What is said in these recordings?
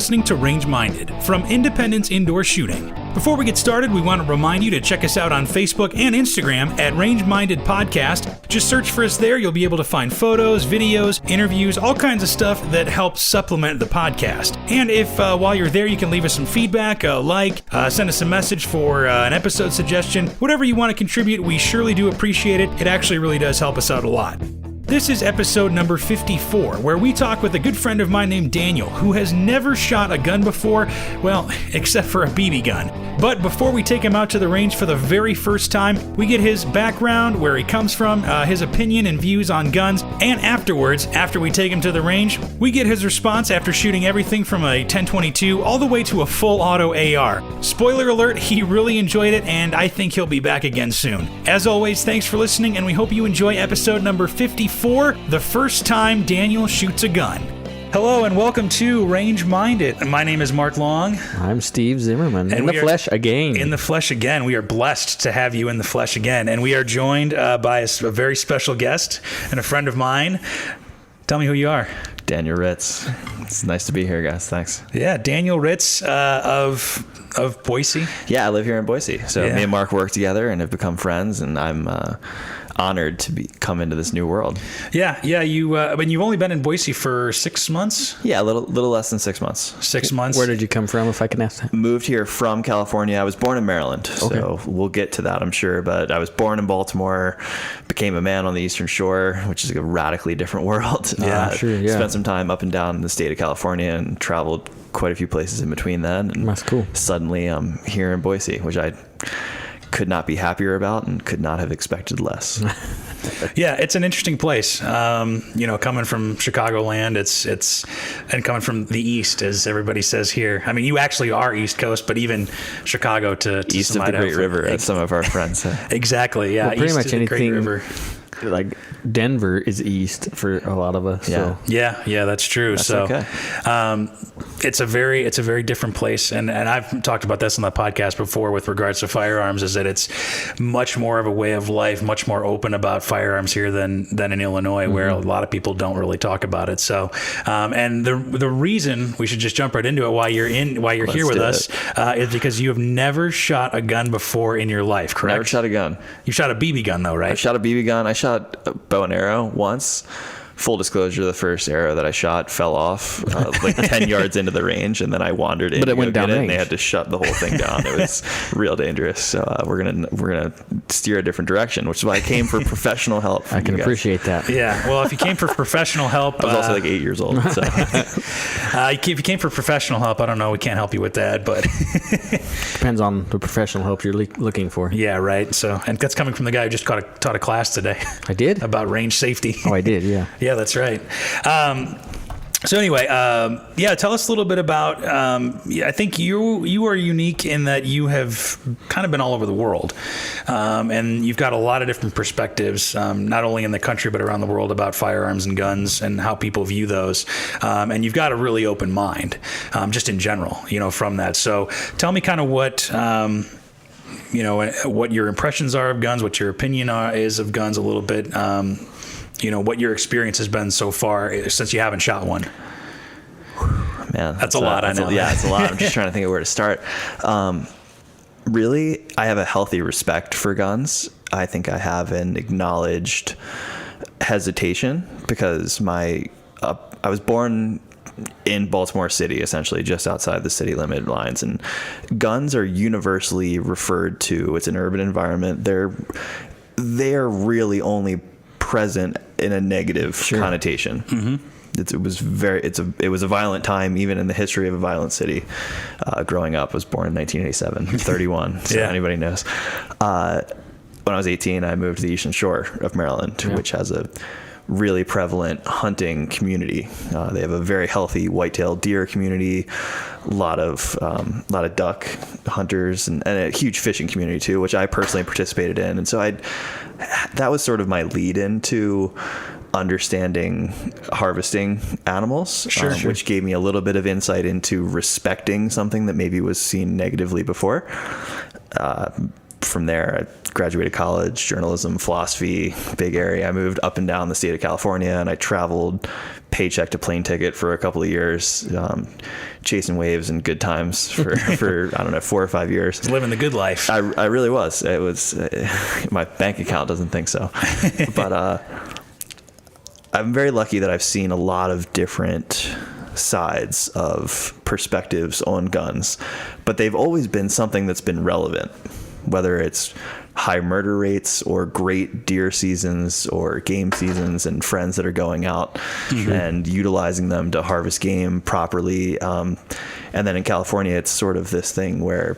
listening to Range Minded from Independence Indoor Shooting. Before we get started, we want to remind you to check us out on Facebook and Instagram at Range Minded Podcast. Just search for us there. You'll be able to find photos, videos, interviews, all kinds of stuff that helps supplement the podcast. And if while you're there, you can leave us some feedback, send us a message for an episode suggestion, whatever you want to contribute, we surely do appreciate it. It actually really does help us out a lot. This is episode number 54, where we talk with a good friend of mine named Daniel, who has never shot a gun before, well, except for a BB gun. But before we take him out to the range for the very first time, we get his background, where he comes from, his opinion and views on guns, and afterwards, after we take him to the range, we get his response after shooting everything from a 10/22 all the way to a full auto AR. Spoiler alert, he really enjoyed it, and I think he'll be back again soon. As always, thanks for listening, and we hope you enjoy episode number 54. The first time Daniel shoots a gun. Hello and welcome to Range Minded. My name is Mark Long. I'm Steve Zimmerman. In the flesh again. In the flesh again. We are blessed to have you in the flesh again. And we are joined by a very special guest and a friend of mine. Tell me who you are. Daniel Ritz. It's nice to be here, guys. Thanks. Yeah, Daniel Ritz of Boise. Yeah, I live here in Boise. So me and Mark work together and have become friends, and I'm honored to come into this new world. Yeah. You've only been in Boise for 6 months? Yeah, a little less than 6 months. 6 months. Where did you come from, if I can ask that? Moved here from California. I was born in Maryland, so we'll get to that, I'm sure. But I was born in Baltimore, became a man on the Eastern Shore, which is a radically different world. Yeah, sure. Yeah. Spent some time up and down the state of California and traveled quite a few places in between then. And that's cool. Suddenly I'm here in Boise, which I could not be happier about and could not have expected less. Yeah, it's an interesting place. Coming from Chicagoland, it's and coming from the East, as everybody says here. I mean, you actually are East Coast, but even Chicago to east of the Great River, as some of our friends say. Exactly. Yeah. Well, pretty east much of the anything. Great River. Like Denver is east for a lot of us. Yeah. So. Yeah, that's true. That's so, okay. It's a very different place. And I've talked about this on the podcast before with regards to firearms, is that it's much more of a way of life, much more open about firearms here than in Illinois, where a lot of people don't really talk about it. So, and the reason we should just jump right into it, why you're here with us, is because you have never shot a gun before in your life, correct? Never shot a gun. You shot a BB gun though, right? I shot a BB gun. I shot a bow and arrow once. Full disclosure, the first arrow that I shot fell off like 10 yards into the range, and then I wandered in. But it went down range. And they had to shut the whole thing down. It was real dangerous. So we're gonna steer a different direction, which is why I came for professional help. I can appreciate that. Yeah. Well, if you came for professional help, I was also like 8 years old. So if you came for professional help, I don't know. We can't help you with that, but depends on the professional help you're looking for. Yeah. Right. So, and that's coming from the guy who just taught a class today. I did about range safety. Oh, I did. Yeah. Yeah, that's right. So anyway, tell us a little bit about, I think you are unique in that you have kind of been all over the world. And you've got a lot of different perspectives, not only in the country, but around the world about firearms and guns and how people view those. And you've got a really open mind, just in general, from that. So tell me kind of what your impressions are of guns, what your opinion is of guns a little bit, what your experience has been so far since you haven't shot one. Man, that's a lot. I know. Yeah, it's a lot. I'm just trying to think of where to start. Really, I have a healthy respect for guns. I think I have an acknowledged hesitation because I was born in Baltimore City, essentially just outside the city limit lines, and guns are universally referred to. It's an urban environment. They are really only present in a negative connotation. Mm-hmm. It was a violent time, even in the history of a violent city. Growing up, I was born in 1987, 31, so anybody knows. When I was 18, I moved to the Eastern Shore of Maryland, which has a really prevalent hunting community. They have a very healthy white-tailed deer community, a lot of duck hunters, and a huge fishing community too, which I personally participated in. And so that was sort of my lead into understanding harvesting animals, which gave me a little bit of insight into respecting something that maybe was seen negatively before. From there, I graduated college, journalism, philosophy, big area. I moved up and down the state of California, and I traveled paycheck to plane ticket for a couple of years, chasing waves and good times for I don't know, 4 or 5 years. Living the good life. I really was. It was my bank account doesn't think so, but I'm very lucky that I've seen a lot of different sides of perspectives on guns, but they've always been something that's been relevant, whether it's high murder rates or great deer seasons or game seasons and friends that are going out and utilizing them to harvest game properly. And then in California, it's sort of this thing where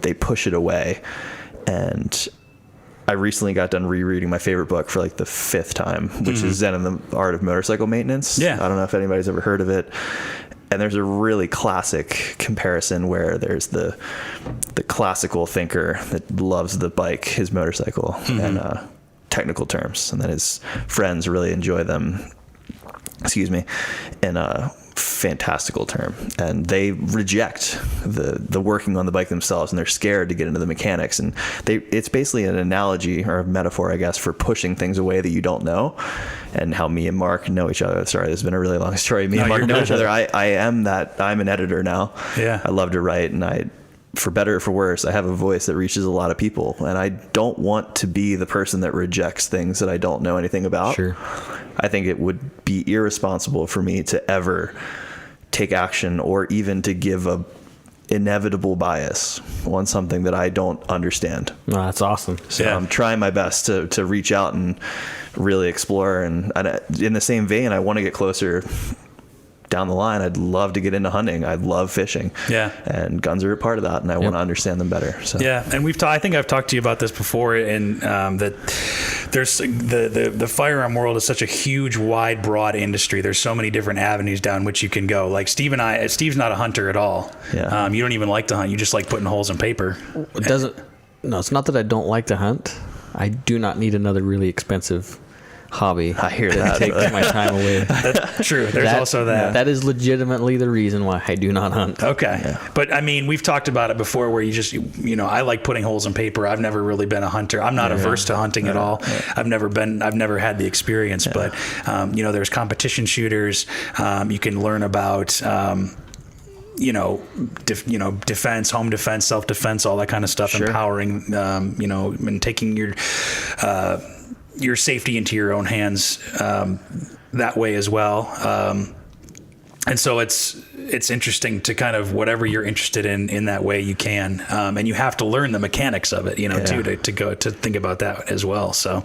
they push it away. And I recently got done rereading my favorite book for like the 5th time, which is Zen and the Art of Motorcycle Maintenance. Yeah. I don't know if anybody's ever heard of it. And there's a really classic comparison where there's the classical thinker that loves the bike, his motorcycle, and technical terms, and then his friends really enjoy them, in a fantastical term, and they reject the working on the bike themselves, and they're scared to get into the mechanics. And it's basically an analogy or a metaphor, I guess, for pushing things away that you don't know. And how me and Mark know each other. Sorry, this has been a really long story. Me and Mark know each other. I'm an editor now. Yeah. I love to write, and for better or for worse, I have a voice that reaches a lot of people, and I don't want to be the person that rejects things that I don't know anything about. Sure. I think it would be irresponsible for me to ever take action or even to give a inevitable bias on something that I don't understand. No, that's awesome. So I'm trying my best to reach out and really explore. And in the same vein, I want to get closer down the line. I'd love to get into hunting. I love fishing. Yeah. And guns are a part of that, and I want to understand them better. So. Yeah. And I think I've talked to you about this before, and that there's the firearm world is such a huge, wide, broad industry. There's so many different avenues down which you can go. Like Steve's not a hunter at all. Yeah. You don't even like to hunt. You just like putting holes in paper. No, it's not that I don't like to hunt. I do not need another really expensive hobby. I hear that. Take my time away. That's true. There's also that. That is legitimately the reason why I do not hunt. Okay. Yeah. But I mean, we've talked about it before where I like putting holes in paper. I've never really been a hunter. I'm not averse to hunting at all. Yeah. I've never had the experience, but there's competition shooters. You can learn about, defense, home defense, self-defense, all that kind of stuff, Sure. empowering, and taking your safety into your own hands that way as well. And so it's interesting to kind of whatever you're interested in that way you can. And you have to learn the mechanics of it, too, to think about that as well. So,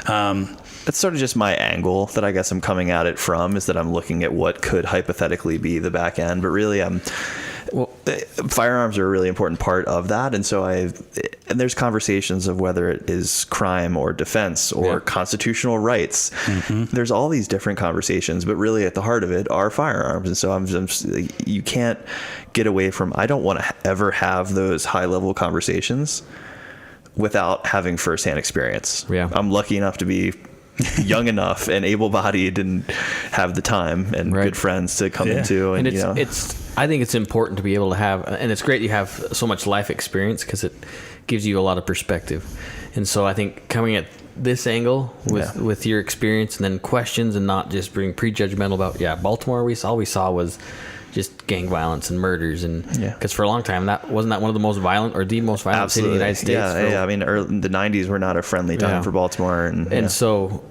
that's sort of just my angle that I guess I'm coming at it from, is that I'm looking at what could hypothetically be the back end, but really firearms are a really important part of that. And so and there's conversations of whether it is crime or defense or constitutional rights. There's all these different conversations, but really at the heart of it are firearms. And so you can't get away from, I don't want to ever have those high level conversations without having firsthand experience. Yeah. I'm lucky enough to be young enough and able-bodied and have the time and good friends to come into. And I think it's important to be able to have, and it's great you have so much life experience because it gives you a lot of perspective. And so I think coming at this angle with your experience and then questions, and not just being prejudgmental about, Baltimore, all we saw was just gang violence and murders, and because for a long time wasn't that one of the most violent or the most violent city in the United States. I mean, the 90s were not a friendly time for Baltimore, and so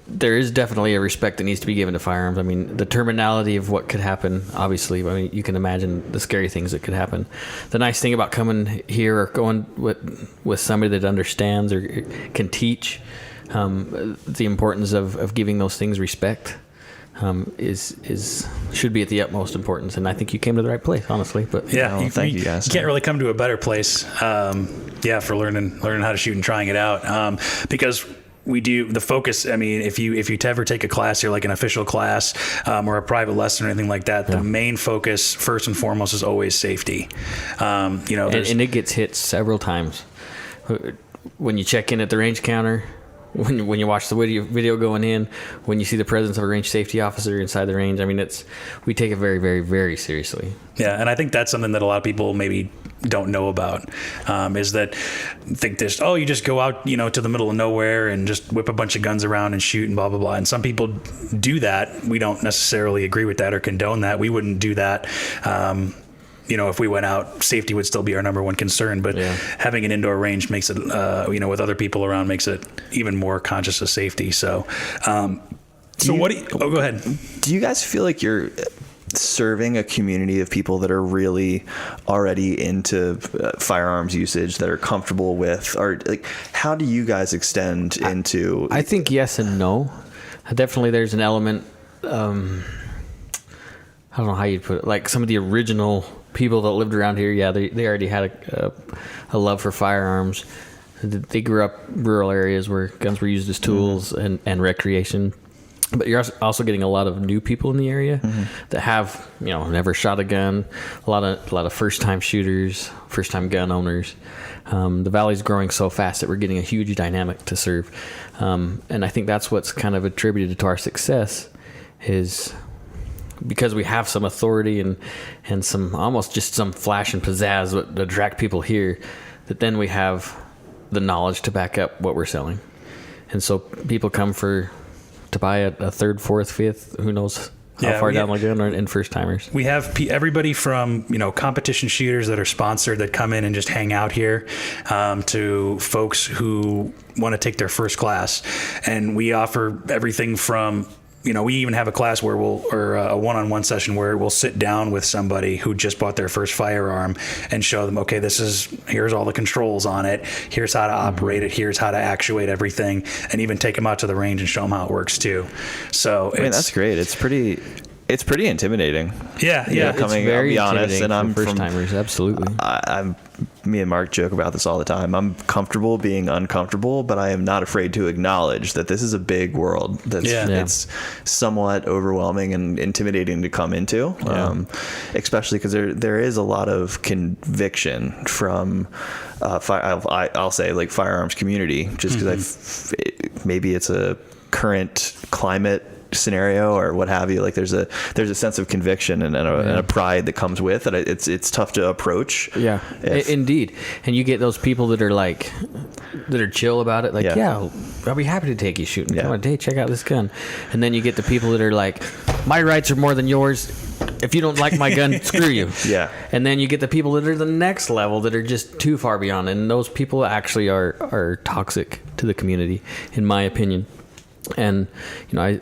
there is definitely a respect that needs to be given to firearms. I mean, the terminality of what could happen, obviously, I mean, you can imagine the scary things that could happen. The nice thing about coming here or going with somebody that understands or can teach the importance of giving those things respect should be at the utmost importance. And I think you came to the right place, honestly. But thank you guys. You can't really come to a better place for learning how to shoot and trying it out, because we do the focus. I mean, if you ever take a class here, like an official class or a private lesson or anything like that, the main focus first and foremost is always safety. And it gets hit several times when you check in at the range counter. when you watch the video going in, when you see the presence of a range safety officer inside the range, I mean, we take it very, very, very seriously. Yeah, and I think that's something that a lot of people maybe don't know about, is that think this, you just go out, to the middle of nowhere and just whip a bunch of guns around and shoot and blah, blah, blah. And some people do that. We don't necessarily agree with that or condone that. We wouldn't do that. If we went out, safety would still be our number one concern. But having an indoor range makes it, with other people around, makes it even more conscious of safety. So, go ahead. Do you guys feel like you're serving a community of people that are really already into firearms usage, that are comfortable with, or like, how do you guys extend into? I think yes and no. Definitely, there's an element. I don't know how you'd put it. Like some of the original people that lived around here, they already had a love for firearms. They grew up rural areas where guns were used as tools and recreation. But you're also getting a lot of new people in the area that have, never shot a gun. A lot of first-time shooters, first-time gun owners. The valley's growing so fast that we're getting a huge dynamic to serve. And I think that's what's kind of attributed to our success, is because we have some authority and some almost just some flash and pizzazz that attract people here, that then we have the knowledge to back up what we're selling. And so people come to buy a third, fourth, fifth, who knows how far down the gun, and first timers. We have everybody from, competition shooters that are sponsored that come in and just hang out here, to folks who want to take their first class. And we offer everything from, we even have a class where or a one-on-one session where we'll sit down with somebody who just bought their first firearm and show them, okay, here's all the controls on it. Here's how to operate it. Here's how to actuate everything, and even take them out to the range and show them how it works too. So that's great. It's pretty intimidating. Yeah. It's very honest, and I'm first timers. Absolutely. Me and Mark joke about this all the time. I'm comfortable being uncomfortable, but I am not afraid to acknowledge that this is a big world. It's somewhat overwhelming and intimidating to come into, especially because there is a lot of conviction from I'll say like firearms community, just because maybe it's a current climate scenario or what have you. Like there's a sense of conviction and a pride that comes with it. It's tough to approach. Indeed. And you get those people that are chill about it, like I'll be happy to take you shooting. Come on, hey, check out this gun. And then you get the people that are like, my rights are more than yours. If you don't like my gun, screw you. And then you get the people that are the next level that are just too far beyond, and those people actually are toxic to the community, in my opinion. And I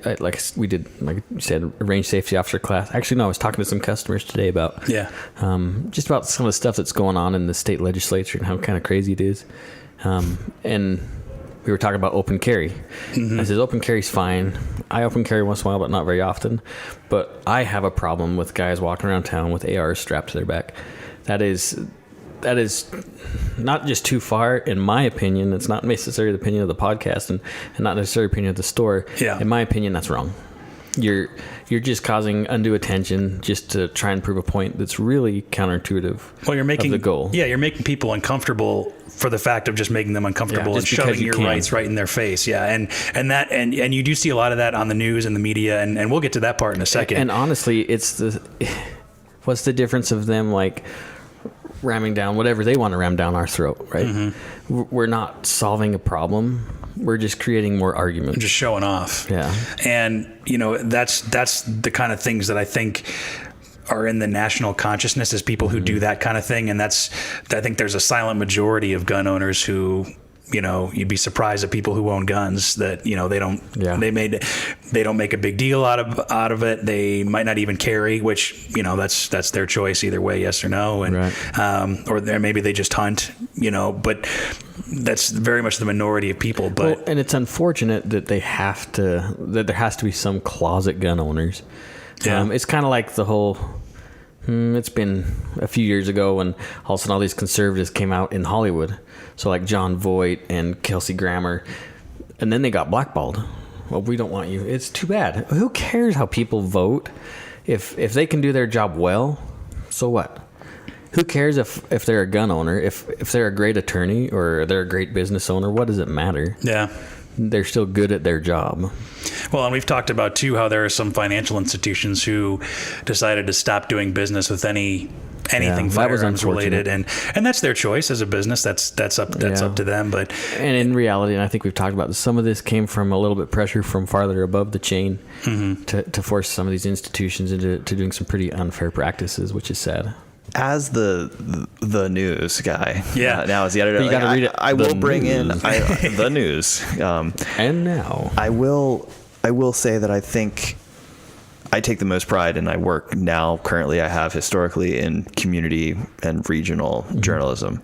we did, like you said, a range safety officer class. Actually, no, I was talking to some customers today about just about some of the stuff that's going on in the state legislature and how kind of crazy it is. And we were talking about open carry. I said open carry's fine. I open carry once in a while, but not very often. But I have a problem with guys walking around town with ARs strapped to their back. That is not just too far, in my opinion. It's not necessarily the opinion of the podcast and not necessarily the opinion of the store. In my opinion, that's wrong. You're just causing undue attention just to try and prove a point that's really counterintuitive. Well, you're making the goal. You're making people uncomfortable for the fact of just making them uncomfortable and shoving your rights right in their face. And you do see a lot of that on the news and the media, and we'll get to that part in a second. And honestly, what's the difference of them like ramming down whatever they want to ram down our throat, right? We're not solving a problem. We're just creating more arguments. Just showing off. And, that's the kind of things that I think are in the national consciousness, is people who do that kind of thing. And I think there's a silent majority of gun owners who, you'd be surprised at people who own guns that, they don't make a big deal out of it. They might not even carry, which, that's their choice either way, yes or no. And, or maybe they just hunt, but that's very much the minority of people. But and it's unfortunate that there has to be some closet gun owners. It's kind of like the whole, it's been a few years ago when all of a sudden all these conservatives came out in Hollywood. So like John Voight and Kelsey Grammer, and then they got blackballed. Well, we don't want you. It's too bad. Who cares how people vote? If they can do their job well, so what? Who cares if they're a gun owner? If they're a great attorney or they're a great business owner, what does it matter? they're still good at their job. Well, and we've talked about too how there are some financial institutions who decided to stop doing business with anything firearms related, and that's their choice as a business. That's up to them. But in reality, and I think we've talked about this, some of this came from a little bit pressure from farther above the chain to force some of these institutions into doing some pretty unfair practices, which is sad. As the news guy, now as the editor, but you got to read it. I will bring in the news. And now I will say that I think I take the most pride, and I work now currently. I have historically in community and regional journalism,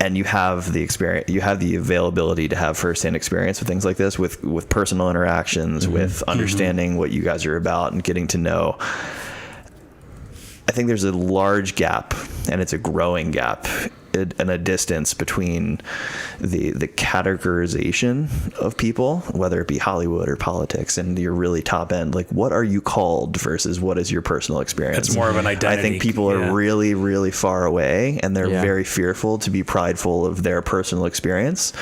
and you have the experience, you have the availability to have firsthand experience with things like this, with personal interactions, with understanding what you guys are about and getting to know. I think there's a large gap, and it's a growing gap, and a distance between the categorization of people, whether it be Hollywood or politics, and your really top end, like what are you called versus what is your personal experience. It's more of an identity. I think people are really, really far away, and they're very fearful to be prideful of their personal experience,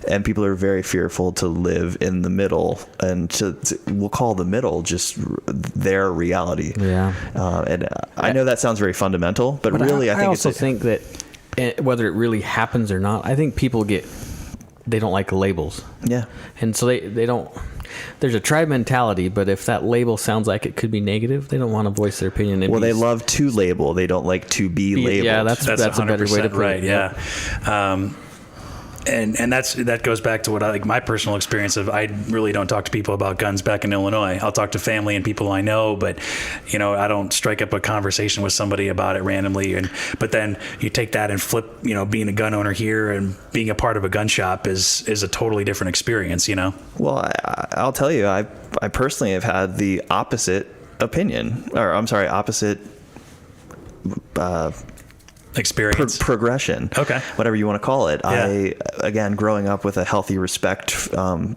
and people are very fearful to live in the middle, and we'll call the middle just their reality. And I know that sounds very fundamental, but really I think that whether it really happens or not, I think people they don't like labels. Yeah. And so they don't, there's a tribe mentality, but if that label sounds like it could be negative, they don't want to voice their opinion. Well, they love to label. They don't like to be labeled. Yeah, that's a better way to put it. Yeah. And that goes back to what I like my personal experience of I really don't talk to people about guns back in Illinois. I'll talk to family and people I know, but I don't strike up a conversation with somebody about it randomly. But then you take that and flip, being a gun owner here and being a part of a gun shop is a totally different experience, Well, I'll tell you, I personally have had the opposite opinion, or I'm sorry, opposite experience progression, whatever you want to call it. I again, growing up with a healthy respect,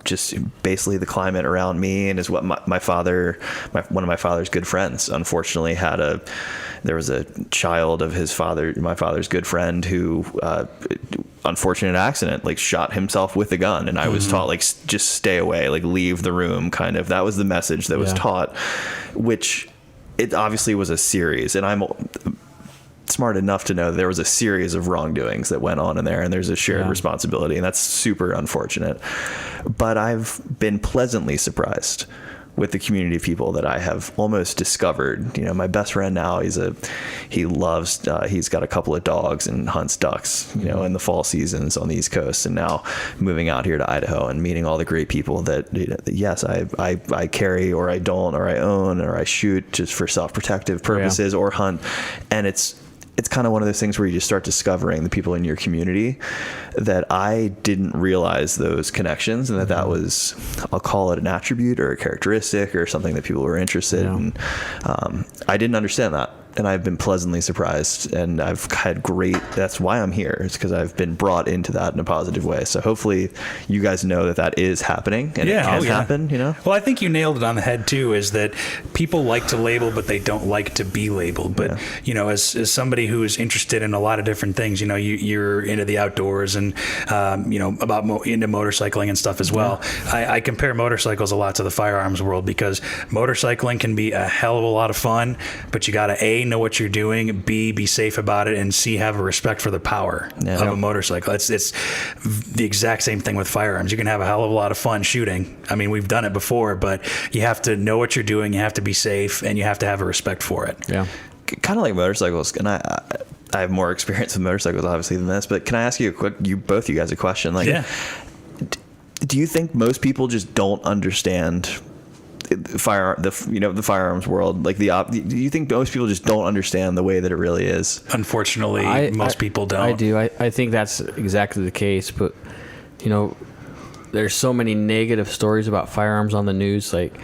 just basically the climate around me, and is what my father, one of my father's good friends, unfortunately there was a child of my father's good friend who unfortunate accident, like shot himself with a gun, and I was taught like just stay away, like leave the room, kind of. That was the message that was taught, which it obviously was a series, and I'm smart enough to know there was a series of wrongdoings that went on in there, and there's a shared responsibility, and that's super unfortunate. But I've been pleasantly surprised with the community of people that I have almost discovered. My best friend now, he's got a couple of dogs and hunts ducks, in the fall seasons on the East Coast, and now moving out here to Idaho and meeting all the great people that, yes, I carry, or I don't, or I own, or I shoot just for self-protective purposes, or hunt. And it's kind of one of those things where you just start discovering the people in your community that I didn't realize those connections, and that was, I'll call it an attribute or a characteristic or something that people were interested in. I didn't understand that. And I've been pleasantly surprised, and I've had that's why I'm here. It's because I've been brought into that in a positive way. So hopefully you guys know that is happening, and it can happen, Well, I think you nailed it on the head too, is that people like to label, but they don't like to be labeled. But, as somebody who is interested in a lot of different things, you're into the outdoors and, into motorcycling and stuff as well. I compare motorcycles a lot to the firearms world, because motorcycling can be a hell of a lot of fun, but you got to A, know what you're doing, B, be safe about it, and C, have a respect for the power of a motorcycle. It's the exact same thing with firearms. You can have a hell of a lot of fun shooting. I mean, we've done it before, but you have to know what you're doing, you have to be safe, and you have to have a respect for it. Yeah. Kind of like motorcycles, and I have more experience with motorcycles obviously than this, but can I ask you both you guys a question? Do you think most people just don't understand the firearms world? Do you think most people just don't understand the way that it really is? Unfortunately, most people don't. I do. I think that's exactly the case. But there's so many negative stories about firearms on the news. Like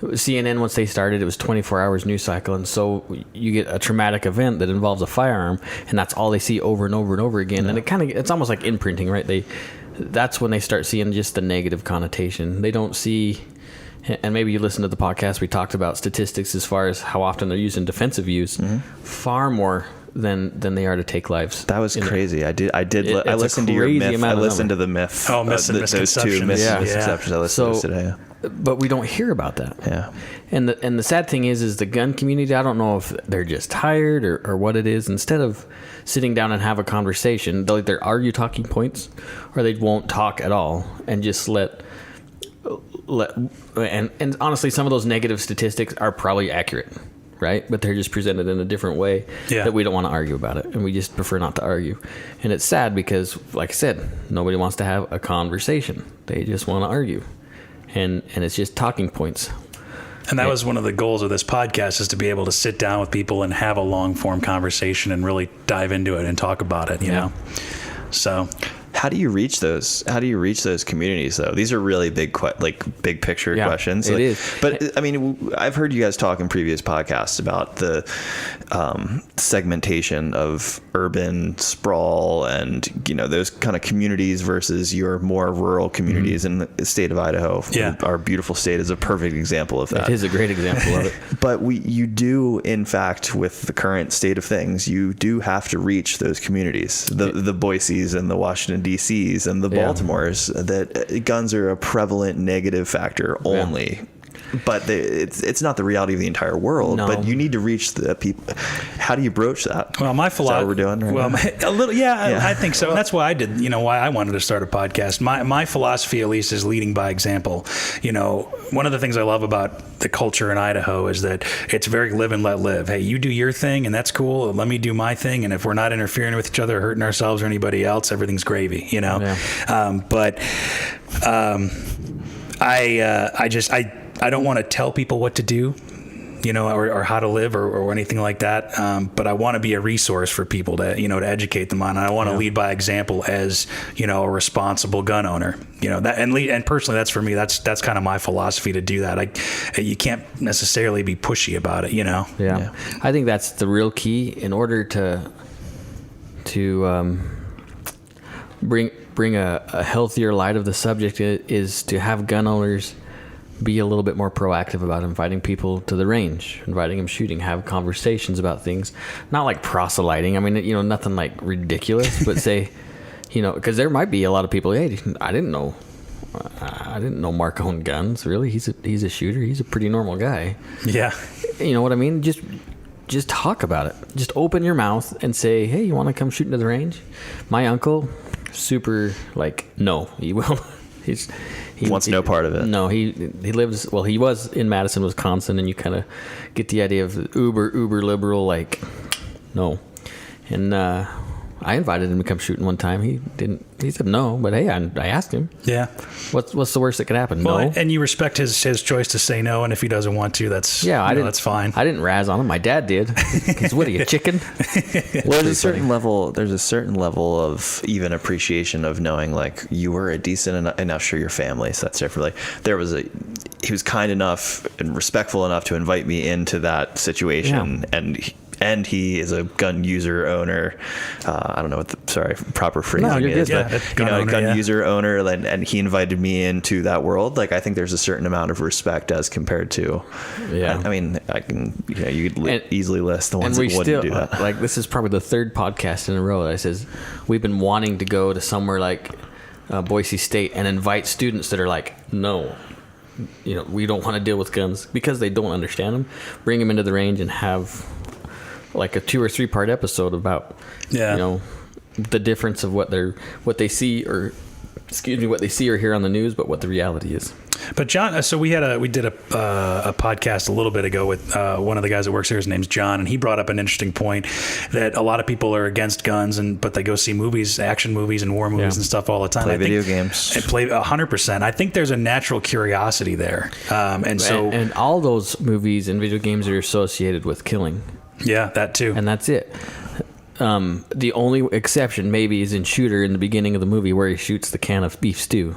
CNN, once they started, it was 24 hours news cycle, and so you get a traumatic event that involves a firearm, and that's all they see over and over and over again. And it's almost like imprinting, right? That's when they start seeing just the negative connotation. They don't see. And maybe you listen to the podcast, we talked about statistics as far as how often they're used in defensive use. Far more than they are to take lives. That was crazy. I listened to your myth. I listened to the myth. Oh, those two misconceptions. Misconceptions. I listened to those today. But we don't hear about that. Yeah. And the sad thing is the gun community, I don't know if they're just tired or what it is. Instead of sitting down and have a conversation, they'll either argue talking points or they won't talk at all and just and honestly, some of those negative statistics are probably accurate, right? But they're just presented in a different way that we don't want to argue about it. And we just prefer not to argue. And it's sad because, like I said, nobody wants to have a conversation. They just want to argue. And it's just talking points. And that was one of the goals of this podcast, is to be able to sit down with people and have a long form conversation and really dive into it and talk about it, you know? So how do you reach those? How do you reach those communities, though? These are really big picture questions. It is. But I mean, I've heard you guys talk in previous podcasts about the segmentation of urban sprawl and, you know, those kind of communities versus your more rural communities in the state of Idaho. Yeah. Our beautiful state is a perfect example of that. It is a great example of it. But you do, in fact, with the current state of things, you do have to reach those communities, the Boise's and the Washington DCs and the Baltimores, that guns are a prevalent negative factor only. But it's not the reality of the entire world. No. But you need to reach the people. How do you broach that? Well, my philosophy. Is that what we're doing right now? A little, I think so. And that's why I did. You know, why I wanted to start a podcast. My philosophy, at least, is leading by example. You know, one of the things I love about the culture in Idaho is that it's very live and let live. Hey, you do your thing, and that's cool. Let me do my thing. And if we're not interfering with each other, or hurting ourselves or anybody else, everything's gravy. You know. Yeah. I don't want to tell people what to do, you know, or how to live or anything like that. But I want to be a resource for people to, you know, to educate them on. And I want to lead by example as, you know, a responsible gun owner, you know, that and personally, that's for me, that's kind of my philosophy to do that. You can't necessarily be pushy about it, you know? Yeah. I think that's the real key in order to bring a healthier light of the subject is to have gun owners be a little bit more proactive about inviting people to the range, inviting them shooting, have conversations about things, not like proselyting. I mean, you know, nothing like ridiculous, but say, you know, because there might be a lot of people, hey, I didn't know Mark owned guns. Really? He's a shooter. He's a pretty normal guy. Yeah. You know what I mean? Just talk about it. Just open your mouth and say, hey, you want to come shooting to the range? My uncle, super no, he will. He wants no part of it. No, he was in Madison, Wisconsin, and you kind of get the idea of uber liberal, no. And I invited him to come shooting one time. He said no, but hey, I asked him. Yeah. What's the worst that could happen? Well, no. And you respect his choice to say no, and if he doesn't want to, that's that's fine. I didn't razz on him. My dad did. Because what are you, chicken? Well, there's a certain level of even appreciation of knowing you were a decent enough for your family. So that's different. He was kind enough and respectful enough to invite me into that situation, and he is a gun user owner. I don't know what the proper phrasing is, but a gun user owner, and he invited me into that world. I think there's a certain amount of respect as compared to. Yeah. I mean, I can. You could easily list the ones that wouldn't do that. This is probably the third podcast in a row that says we've been wanting to go to somewhere like Boise State and invite students that are no. You know, we don't want to deal with guns because they don't understand them. Bring them into the range and have a 2 or 3 part episode about you know, the difference of what they see or hear on the news, but what the reality is. But John, so we did a podcast a little bit ago with one of the guys that works here. His name's John, and he brought up an interesting point that a lot of people are against guns, but they go see movies, action movies, and war movies and stuff all the time. Play video games. And play 100%. I think there's a natural curiosity there, and all those movies and video games are associated with killing. Yeah, that too. And that's it. The only exception maybe is in Shooter in the beginning of the movie where he shoots the can of beef stew.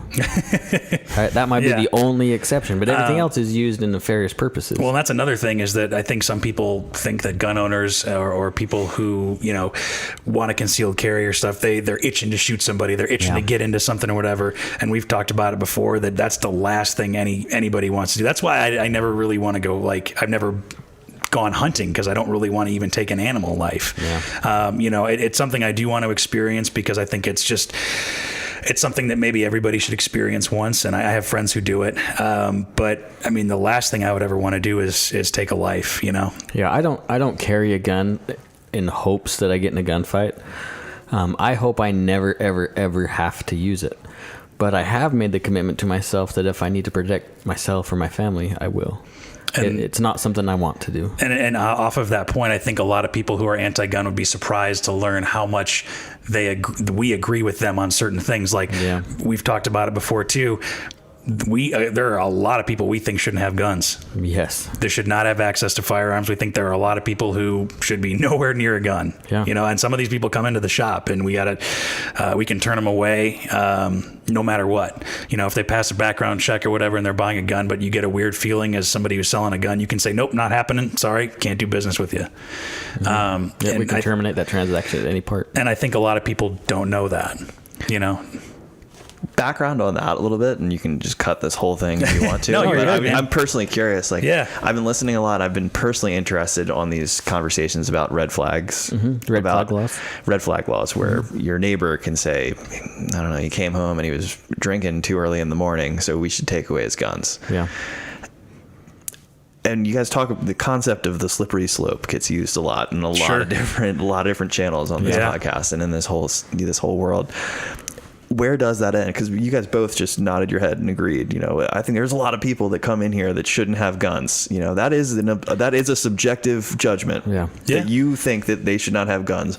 Right, that might be the only exception, but everything else is used in nefarious purposes. Well, and that's another thing is that I think some people think that gun owners or people who, you know, want to concealed carry or stuff, they're itching to shoot somebody. They're itching to get into something or whatever. And we've talked about it before that's the last thing anybody wants to do. That's why I never really want to go I've never gone hunting because I don't really want to even take an animal life. Yeah. It's something I do want to experience because I think it's something that maybe everybody should experience once. And I have friends who do it. But I mean, the last thing I would ever want to do is take a life, Yeah. I don't carry a gun in hopes that I get in a gunfight. I hope I never, ever, ever have to use it. But I have made the commitment to myself that if I need to protect myself or my family, I will. It's not something I want to do. And off of that point, I think a lot of people who are anti-gun would be surprised to learn how much we agree with them on certain things. Like we've talked about it before too. There are a lot of people we think shouldn't have guns. Yes. They should not have access to firearms. We think there are a lot of people who should be nowhere near a gun. Yeah. And some of these people come into the shop and we can turn them away no matter what. If they pass a background check or whatever and they're buying a gun, but you get a weird feeling as somebody who's selling a gun, you can say, nope, not happening. Sorry, can't do business with you. We can terminate that transaction at any part. And I think a lot of people don't know that, Background on that a little bit, and you can just cut this whole thing if you want to. No, you're good, man. I'm personally curious. I've been listening a lot. I've been personally interested on these conversations about red flags. Mm-hmm. Red flag laws, where your neighbor can say, I don't know, he came home and he was drinking too early in the morning, so we should take away his guns. Yeah. And you guys talk, the concept of the slippery slope gets used a lot in a lot of different channels on this podcast and in this whole world. Where does that end? Because you guys both just nodded your head and agreed. I think there's a lot of people that come in here that shouldn't have guns. That is a subjective judgment. Yeah. That you think that they should not have guns.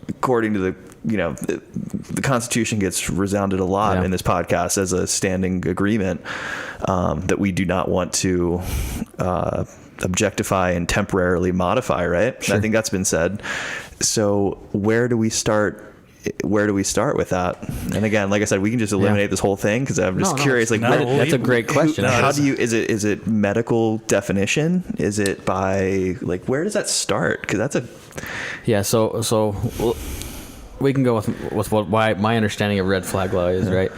According to the Constitution gets resounded a lot in this podcast as a standing agreement that we do not want to objectify and temporarily modify. Right. Sure. I think that's been said. So where do we start? With that? And again, like I said, we can just eliminate this whole thing because I'm just curious. That's a great question. How do you? Is it medical definition? Is it by where does that start? Because that's a So we can go with why my understanding of red flag law is right.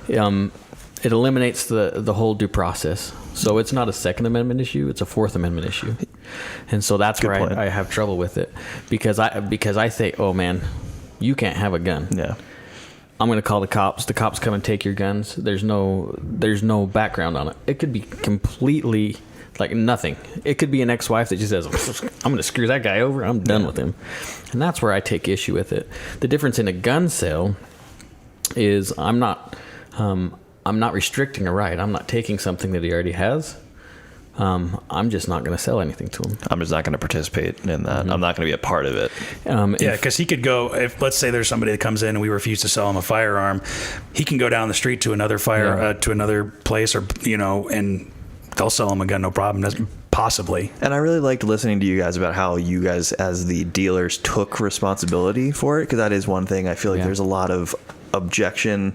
It eliminates the whole due process. So it's not a Second Amendment issue; it's a Fourth Amendment issue, and so that's where I have trouble with it because I say, oh man, you can't have a gun. Yeah. I'm going to call the cops. The cops come and take your guns. There's no background on it. It could be completely nothing. It could be an ex-wife that just says, I'm going to screw that guy over. I'm done with him. And that's where I take issue with it. The difference in a gun sale is I'm not restricting a right. I'm not taking something that he already has. I'm just not going to sell anything to him. I'm just not going to participate in that. I'm not going to be a part of it. Because he could go, if let's say there's somebody that comes in and we refuse to sell him a firearm, he can go down the street to another to another place and they'll sell him a gun, no problem. Possibly. And I really liked listening to you guys about how you guys as the dealers took responsibility for it, because that is one thing I feel like there's a lot of objection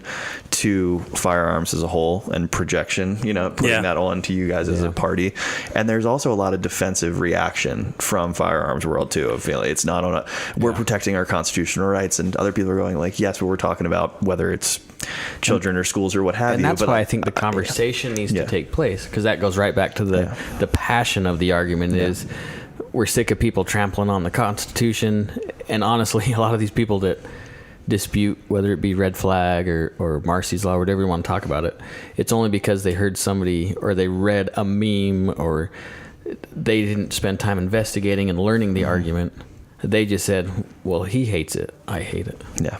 to firearms as a whole and projection, putting that on to you guys as a party. And there's also a lot of defensive reaction from firearms world too, of feeling it's not on we're protecting our constitutional rights, and other people are going yes, but we're talking about whether it's children or schools or what have you. And that's why I think the conversation needs to take place, because that goes right back to the passion of the argument is we're sick of people trampling on the Constitution. And honestly, a lot of these people that dispute whether it be red flag or Marcy's Law, whatever you want to talk about it, it's only because they heard somebody or they read a meme or they didn't spend time investigating and learning the argument. They just said, well, he hates it, I hate it. Yeah.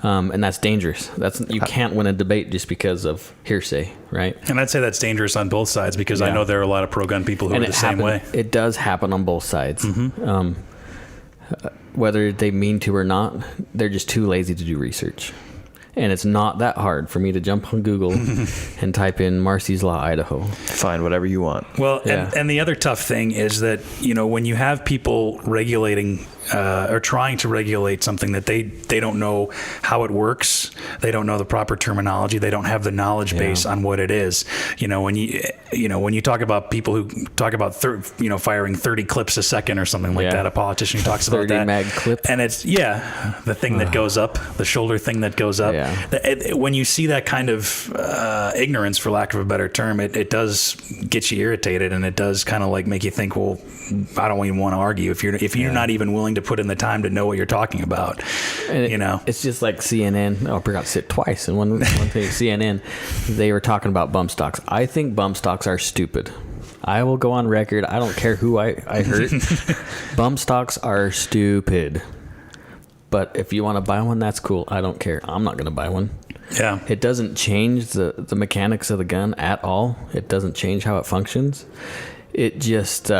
And that's dangerous. You can't win a debate just because of hearsay, right? And I'd say that's dangerous on both sides, because I know there are a lot of pro-gun people who are the same way. It does happen on both sides. Mm-hmm. Whether they mean to or not, they're just too lazy to do research. And it's not that hard for me to jump on Google and type in Marcy's Law, Idaho. Find whatever you want. Well, and the other tough thing is that, when you have people regulating are trying to regulate something that they don't know how it works. They don't know the proper terminology. They don't have the knowledge base on what it is. When you talk about people who talk about firing 30 clips a second or something like that, a politician who talks about that, 30 mag clip, and it's the thing that goes up, the shoulder thing that goes up. When you see that kind of ignorance, for lack of a better term, it does get you irritated, and it does kind of like make you think, well, I don't even want to argue if you're not even willing to put in the time to know what you're talking about. It's just like CNN. I forgot to say it twice. And one thing, CNN, they were talking about bump stocks. I think bump stocks are stupid. I will go on record. I don't care who I hurt. Bump stocks are stupid. But if you want to buy one, that's cool. I don't care. I'm not going to buy one. Yeah. It doesn't change the mechanics of the gun at all. It doesn't change how it functions. It just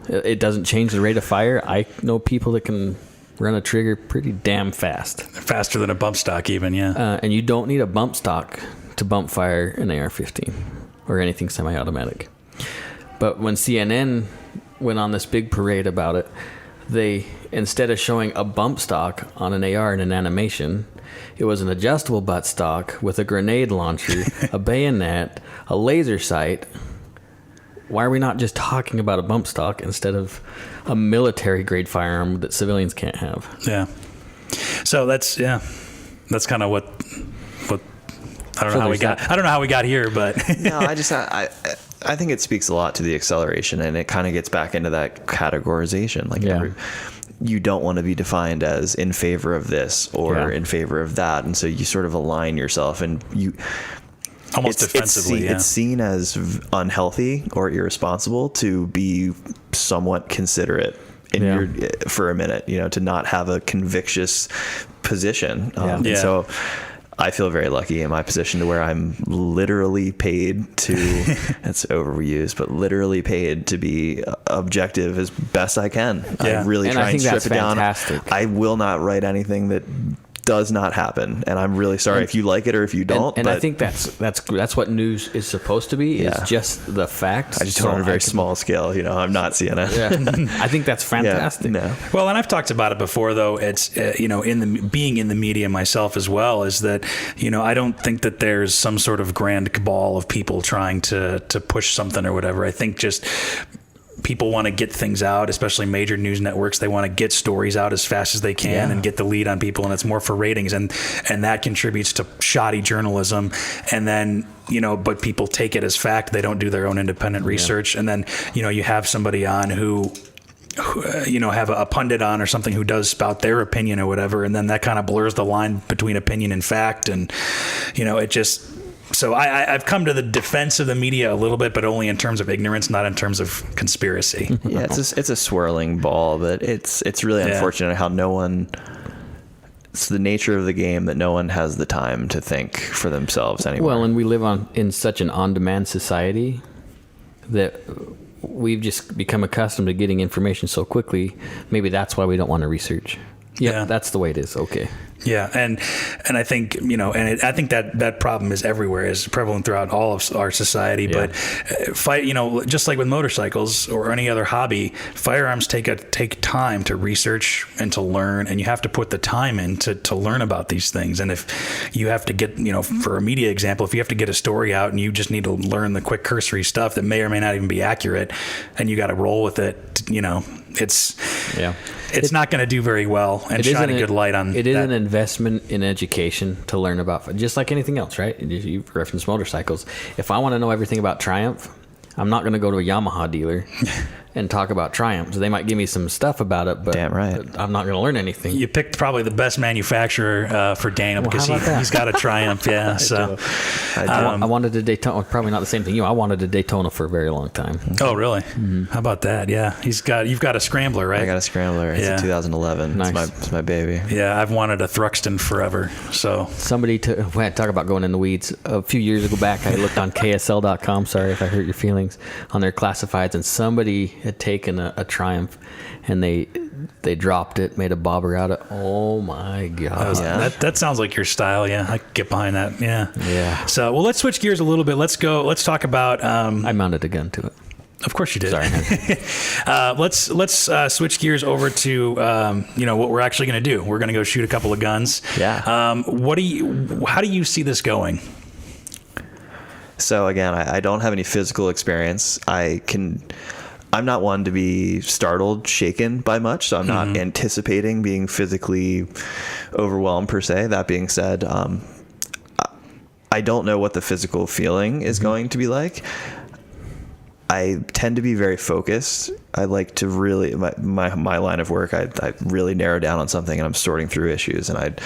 it doesn't change the rate of fire. I know people that can run a trigger pretty damn fast. Faster than a bump stock even, yeah. And you don't need a bump stock to bump fire an AR-15 or anything semi-automatic. But when CNN went on this big parade about it, they, instead of showing a bump stock on an AR in an animation, it was an adjustable butt stock with a grenade launcher, a bayonet, a laser sight. Why are we not just talking about a bump stock instead of a military grade firearm that civilians can't have? Yeah. So that's kind of what I don't know how we got here, but no, I think it speaks a lot to the acceleration, and it kind of gets back into that categorization. Like you don't want to be defined as in favor of this or in favor of that, and so you sort of align yourself, and you almost defensively. It's seen as unhealthy or irresponsible to be somewhat considerate for a minute, to not have a convictious position. And so I feel very lucky in my position to where I'm literally paid to, it's overused, but literally paid to be objective as best I can. I really try and strip it down. I will not write anything that does not happen, and I'm really sorry if you like it or if you don't. And I think that's what news is supposed to be. Is just the facts. I just do it on a very small scale. I'm not CNN. Yeah. I think that's fantastic. Well, and I've talked about it before, though. It's being in the media myself as well, is that I don't think that there's some sort of grand cabal of people trying to push something or whatever. I think just people want to get things out, especially major news networks. They want to get stories out as fast as they can and get the lead on people, and it's more for ratings, and that contributes to shoddy journalism. And then but people take it as fact. They don't do their own independent research, and then you have somebody on who have a pundit on or something who does spout their opinion or whatever, and then that kind of blurs the line between opinion and fact, and it just. So I've come to the defense of the media a little bit, but only in terms of ignorance, not in terms of conspiracy. Yeah, it's a swirling ball, but it's really unfortunate how no one. It's the nature of the game that no one has the time to think for themselves anymore. Well, and we live in such an on-demand society that we've just become accustomed to getting information so quickly. Maybe that's why we don't want to research. Yeah, that's the way it is. Okay. Yeah, and I think I think that problem is everywhere, is prevalent throughout all of our society. Yeah. But just like with motorcycles or any other hobby, firearms take time to research and to learn, and you have to put the time in to learn about these things. And if you have to get for a media example, if you have to get a story out and you just need to learn the quick cursory stuff that may or may not even be accurate, and you got to roll with it, it's not going to do very well and shine a good light on it. Is an investment in education to learn about, just like anything else, right? You reference motorcycles. If I want to know everything about Triumph, I'm not going to go to a Yamaha dealer and talk about Triumphs. They might give me some stuff about it, but damn right, I'm not going to learn anything. You picked probably the best manufacturer for Daniel because he's got a Triumph. Yeah, so I wanted a Daytona. Probably not the same thing. I wanted a Daytona for a very long time. Oh, really? Mm-hmm. How about that? Yeah, you've got a Scrambler, right? I got a Scrambler. It's a 2011. Nice. It's my baby. Yeah, I've wanted a Thruxton forever. So somebody talk about going in the weeds. A few years ago back, I looked on KSL.com. Sorry if I hurt your feelings, on their classifieds, and somebody had taken a Triumph and they dropped it, made a bobber out of it. Oh my god! That sounds like your style. Yeah, I can get behind that. Yeah. So let's switch gears a little bit. Let's talk about. I mounted a gun to it. Of course you did. Sorry. Let's switch gears over to what we're actually going to do. We're going to go shoot a couple of guns. Yeah. How do you see this going? So again, I don't have any physical experience. I'm not one to be startled, shaken by much, so I'm not anticipating being physically overwhelmed per se. That being said, I don't know what the physical feeling is going to be like. I tend to be very focused. I like to really, my line of work, I really narrow down on something, and I'm sorting through issues, and I'd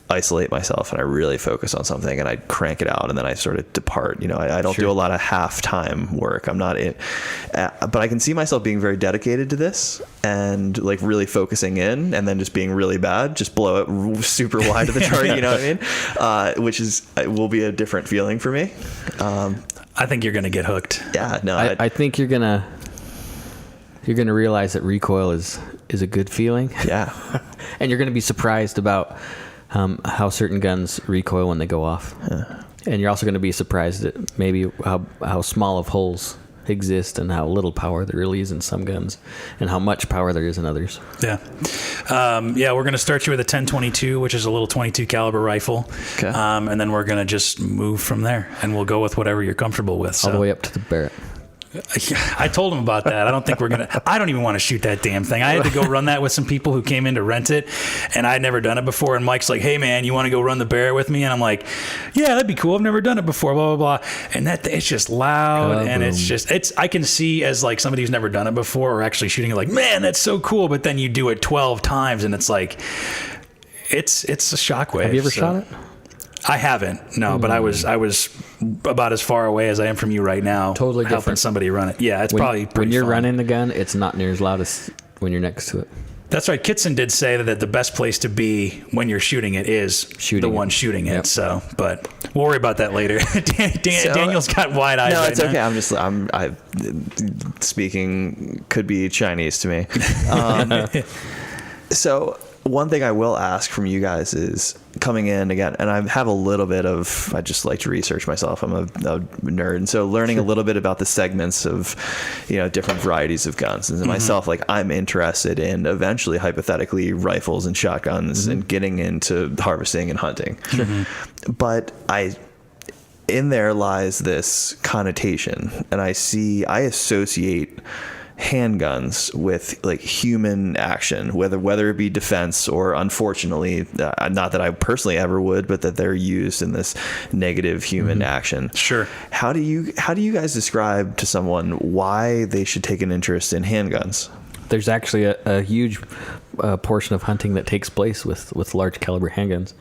isolate myself, and I really focus on something, and I'd crank it out, and then I sort of depart. I don't do a lot of half-time work. I'm not in, but I can see myself being very dedicated to this and like really focusing in, and then just being really bad, just blow it super wide of the target, you know what I mean? Which will be a different feeling for me. I think you're going to get hooked. Yeah, no. I think you're gonna realize that recoil is a good feeling. Yeah. And you're gonna be surprised about how certain guns recoil when they go off. Yeah. And you're also gonna be surprised at maybe how small of holes exist and how little power there really is in some guns and how much power there is in others. Yeah. We're going to start you with a 10-22, which is a little 22 caliber rifle. Okay. And then we're going to just move from there, and we'll go with whatever you're comfortable with. So. All the way up to the Barrett. I told him about that. I don't even want to shoot that damn thing. I had to go run that with some people who came in to rent it, and I'd never done it before. And Mike's like, "Hey man, you want to go run the Barrett with me?" And I'm like, "Yeah, that'd be cool. I've never done it before." Blah blah blah. And it's just loud, and it's I can see as like somebody who's never done it before or actually shooting it, like, man, that's so cool. But then you do it 12 times, and it's like, it's a shockwave. Have you ever shot it? I haven't, no, but I was about as far away as I am from you right now. Totally helping different. somebody run it. Yeah, it's probably pretty when you're fun. running the gun, it's not near as loud as when you're next to it. That's right. Kitson did say that the best place to be when you're shooting it is shooting it. Yep. So, but we'll worry about that later. Daniel's got wide eyes. No, right it's now. okay. I'm speaking could be Chinese to me. So one thing I will ask from you guys is coming in again, and I have a little bit of, I just like to research myself. I'm a nerd. And so learning a little bit about the segments of, different varieties of guns. And myself, like I'm interested in eventually hypothetically rifles and shotguns and getting into harvesting and hunting. But in there lies this connotation, and I associate handguns with like human action, whether it be defense or, unfortunately, not that I personally ever would, but that they're used in this negative human action. Sure. How do you guys describe to someone why they should take an interest in handguns? There's actually a huge portion of hunting that takes place with large caliber handguns.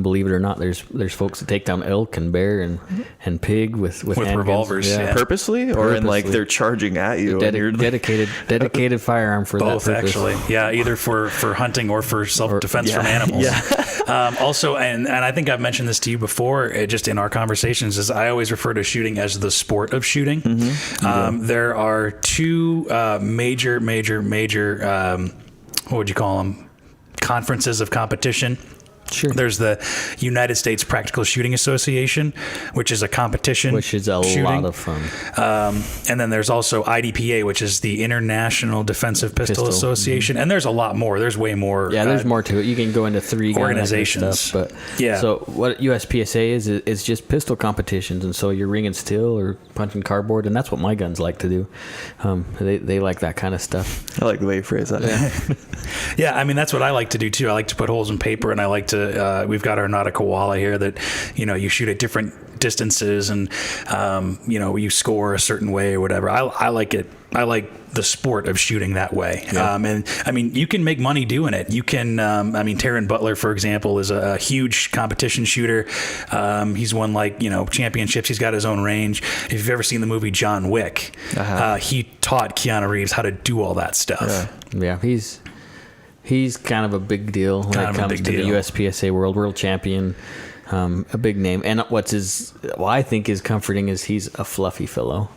Believe it or not, there's folks that take down elk and bear and pig with revolvers, yeah. Purposely, or in like they're charging at you. Dedicated firearm for both, that purpose. Actually, yeah, either for hunting or for self-defense from animals. Yeah. Also, and I think I've mentioned this to you before, just in our conversations, is I always refer to shooting as the sport of shooting. There are two major what would you call them? Conferences of competition. Sure. There's the United States Practical Shooting Association, which is a competition. Which is a lot of fun. And then there's also IDPA, which is the International Defensive Pistol Association. And there's a lot more. There's way more. Yeah, there's more to it. You can go into 3 organizations. Stuff, but yeah. So what USPSA is just pistol competitions. And so you're ringing steel or punching cardboard. And that's what my guns like to do. They like that kind of stuff. I like the way you phrase that. Yeah. Yeah, I mean, that's what I like to do too. I like to put holes in paper, and I like to, we've got our Nautica Koala here that, you shoot at different distances and, you score a certain way or whatever. I like it. I like the sport of shooting that way. Yeah. And I mean, you can make money doing it. You can, Taryn Butler, for example, is a huge competition shooter. He's won championships. He's got his own range. If you've ever seen the movie John Wick, he taught Keanu Reeves how to do all that stuff. Yeah. He's kind of a big deal when it comes to the USPSA world champion, a big name. And what I think is comforting is he's a fluffy fellow.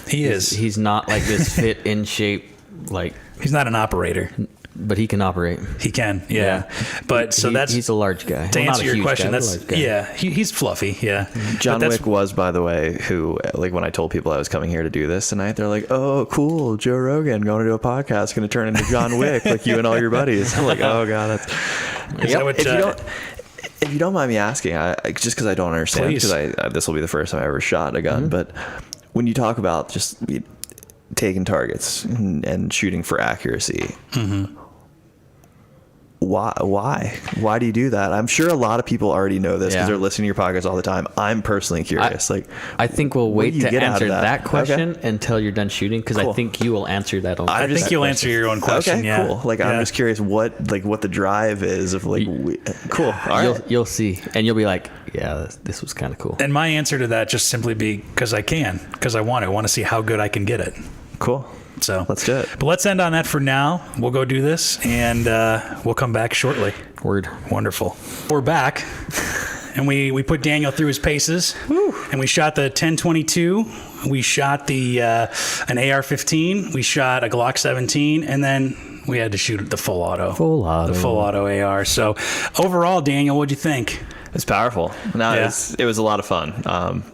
He is. He's not like this fit in shape, like he's not an operator. but he can operate. He can, yeah. But so he's a large guy. To answer your question, guy, that's he's fluffy, yeah. John Wick was, by the way, who, like, when I told people I was coming here to do this tonight, they're like, "Oh, cool, Joe Rogan going to do a podcast, going to turn into John Wick, like you and all your buddies." I'm like, "Oh god, that's." If you don't mind me asking, just because I don't understand, because this will be the first time I ever shot a gun, but when you talk about just taking targets and shooting for accuracy. Why do you do that? I'm sure a lot of people already know this because they're listening to your podcast all the time. I'm personally curious. I think we'll wait to answer that question until you're done shooting, because I think you will answer that. I think you'll answer your own question. Okay, cool. Like I'm just curious what the drive is of like. Cool. All right. You'll see, and you'll be like, yeah, this was kind of cool. And my answer to that just simply be because I want to see how good I can get it. Cool. So let's do it. But let's end on that for now. We'll go do this, and we'll come back shortly. Word. Wonderful. We're back, and we put Daniel through his paces. Woo. And we shot the 10-22. We shot the an AR-15. We shot a Glock 17, and then we had to shoot the full auto. The full auto AR. So overall, Daniel, what'd you think? It's powerful. It was a lot of fun.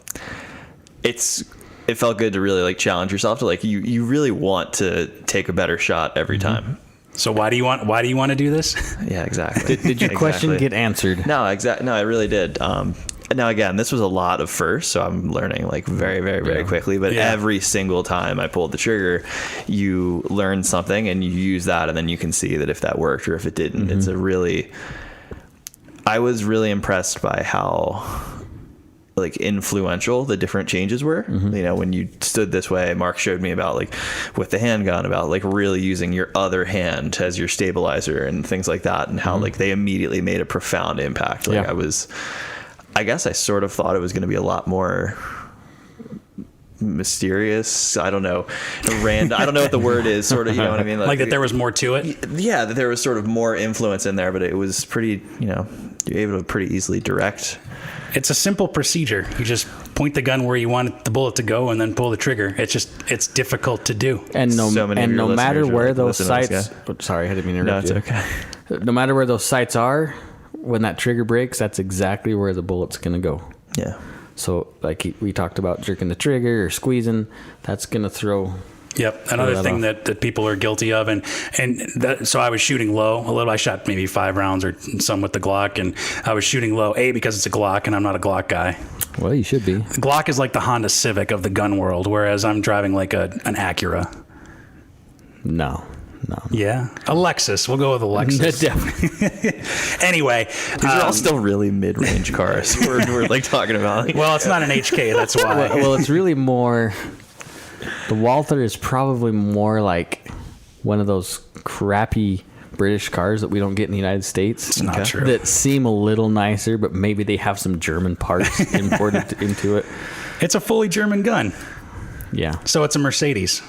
It felt good to really like challenge yourself to like you really want to take a better shot every time. So why do you want to do this? Yeah, exactly. Did your question get answered? No, exactly. No, it really did. Now again, this was a lot of first, so I'm learning like very, very, very quickly. But every single time I pulled the trigger, you learn something and you use that, and then you can see that if that worked or if it didn't. It's I was really impressed by how like influential the different changes were. You know, when you stood this way, Mark showed me about like with the handgun about like really using your other hand as your stabilizer and things like that, and how like they immediately made a profound impact. Like I guess I sort of thought it was going to be a lot more mysterious. I don't know. I don't know what the word is, sort of, you know what I mean? Like that there was more to it? Yeah, that there was sort of more influence in there, but it was pretty, you're able to pretty easily direct. It's a simple procedure. You just point the gun where you want the bullet to go and then pull the trigger. It's difficult to do. And no matter where those sights... Sorry, I didn't mean to interrupt you. No, it's okay. No matter where those sights are, when that trigger breaks, that's exactly where the bullet's going to go. Yeah. So like we talked about jerking the trigger or squeezing, that's going to throw... Yep. Another thing that people are guilty of. So I was shooting low a little. I shot maybe 5 rounds or some with the Glock, and I was shooting low, because it's a Glock and I'm not a Glock guy. Well, you should be. The Glock is like the Honda Civic of the gun world, whereas I'm driving like an Acura. No. Yeah. A Lexus. We'll go with a Lexus. Definitely. Anyway. These are all still really mid-range cars we're like talking about. Well, it's not an HK. That's why. Well, it's really more... The Walther is probably more like one of those crappy British cars that we don't get in the United States. It's not true. That seem a little nicer, but maybe they have some German parts imported into it. It's a fully German gun. Yeah. So it's a Mercedes.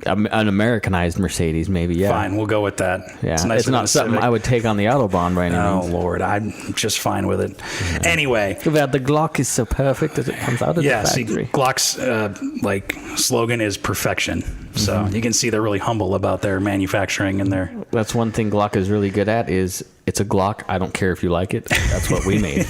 An Americanized Mercedes, maybe, yeah. Fine, we'll go with that. Yeah, it's not something I would take on the Autobahn by any means. Oh, Lord, I'm just fine with it. Yeah. Anyway. The Glock is so perfect as it comes out of the factory. See, Glock's slogan is perfection. So you can see they're really humble about their manufacturing and their... That's one thing Glock is really good at is... It's a Glock. I don't care if you like it. That's what we made.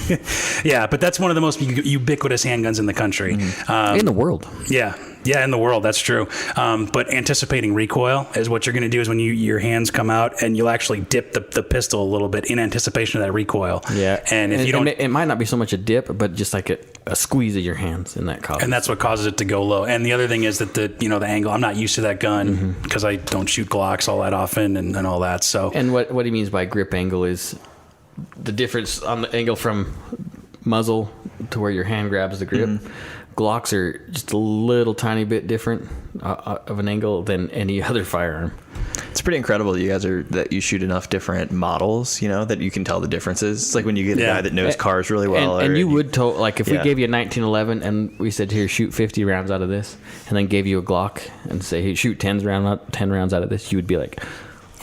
Yeah, but that's one of the most ubiquitous handguns in the country. In the world. Yeah, in the world. That's true. But anticipating recoil is what you're going to do is when your hands come out and you'll actually dip the pistol a little bit in anticipation of that recoil. Yeah. And if you don't... It might not be so much a dip, but just like a squeeze of your hands in that causes. And that's what causes it to go low. And the other thing is that the angle, I'm not used to that gun because I don't shoot Glocks all that often and all that. So. And what he means by grip angle is the difference on the angle from muzzle to where your hand grabs the grip. Glocks are just a little tiny bit different of an angle than any other firearm. It's pretty incredible that you shoot enough different models, that you can tell the differences. It's like when you get a guy that knows cars really well. And you would like if we gave you a 1911 and we said, here, shoot 50 rounds out of this, and then gave you a Glock and say, hey, shoot 10 rounds out of this, you would be like,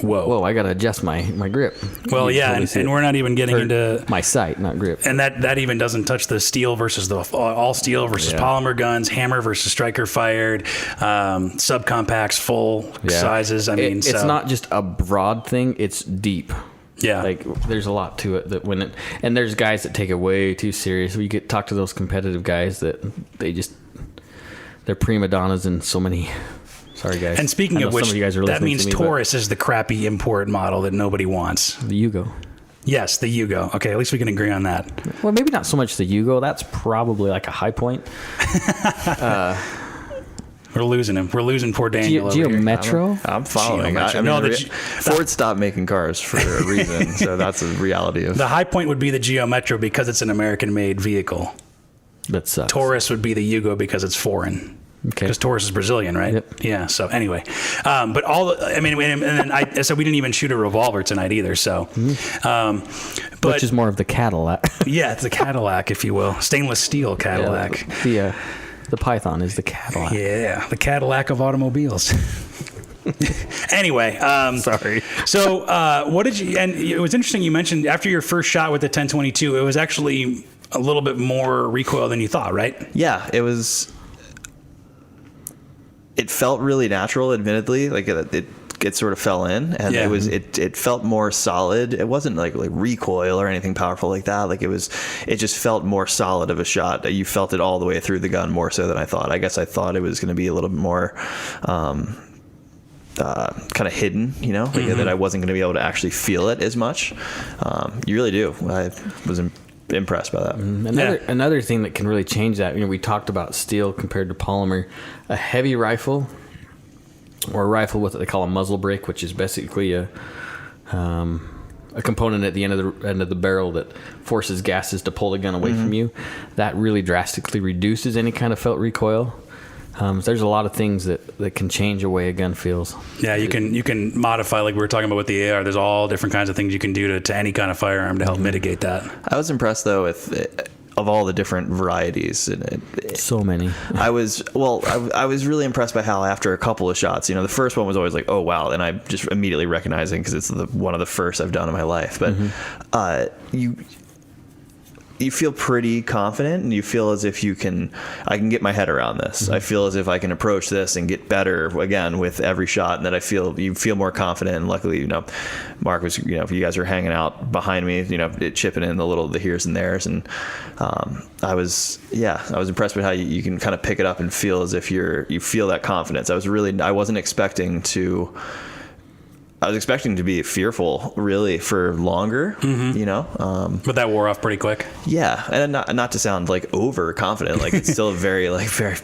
whoa, I got to adjust my grip. Well, yeah, totally and we're not even getting into my sight, not grip. And that even doesn't touch the steel versus the all steel versus polymer guns, hammer versus striker fired, subcompacts, full sizes. I mean, it's not just a broad thing; it's deep. Yeah, like there's a lot to it and there's guys that take it way too serious. You get talk to those competitive guys that they're prima donnas in so many. Sorry, guys. And speaking of which, that means Taurus is the crappy import model that nobody wants. The Yugo. Yes, the Yugo. Okay, at least we can agree on that. Well, maybe not so much the Yugo. That's probably like a high point. We're losing him. We're losing poor Daniel. Geo Metro? I'm following. Ford stopped making cars for a reason, so that's a reality of. The high point would be the Geo Metro because it's an American-made vehicle. That sucks. Taurus would be the Yugo because it's foreign. Okay. Because Taurus is Brazilian, right? Yep. Yeah. So anyway, but I said we didn't even shoot a revolver tonight either. So, but which is more of the Cadillac. Yeah, it's a Cadillac, if you will, stainless steel Cadillac. Yeah, the Python is the Cadillac. Yeah, the Cadillac of automobiles. Anyway, sorry. So, what did you? And it was interesting. You mentioned after your first shot with the 1022, it was actually a little bit more recoil than you thought, right? Yeah, it was. It felt really natural, admittedly. Like it sort of fell in, and it felt more solid. It wasn't like recoil or anything powerful like that. Like it just felt more solid of a shot. You felt it all the way through the gun more so than I thought. I guess I thought it was going to be a little bit more kind of hidden, that I wasn't going to be able to actually feel it as much. You really do. I was impressed by that. Another thing that can really change that, we talked about steel compared to polymer. A heavy rifle, or a rifle with what they call a muzzle brake, which is basically a component at the end of the barrel that forces gases to pull the gun away from you. That really drastically reduces any kind of felt recoil. There's a lot of things that can change the way a gun feels. Yeah, you can modify, like we were talking about with the AR. There's all different kinds of things you can do to any kind of firearm to help mitigate that. I was impressed though of all the different varieties. So many. I was really impressed by how after a couple of shots, the first one was always like, oh wow, and I just immediately recognizing because it's one of the first I've done in my life. But you feel pretty confident, and you feel as if I can get my head around this. I feel as if I can approach this and get better again with every shot, and that you feel more confident. And luckily, Mark was, you guys were hanging out behind me, chipping in the here's and there's, and I was impressed with how you can kind of pick it up and feel as if you feel that confidence. I wasn't expecting to. I was expecting to be fearful, really, for longer, But that wore off pretty quick. Yeah, and not to sound like overconfident, like it's still very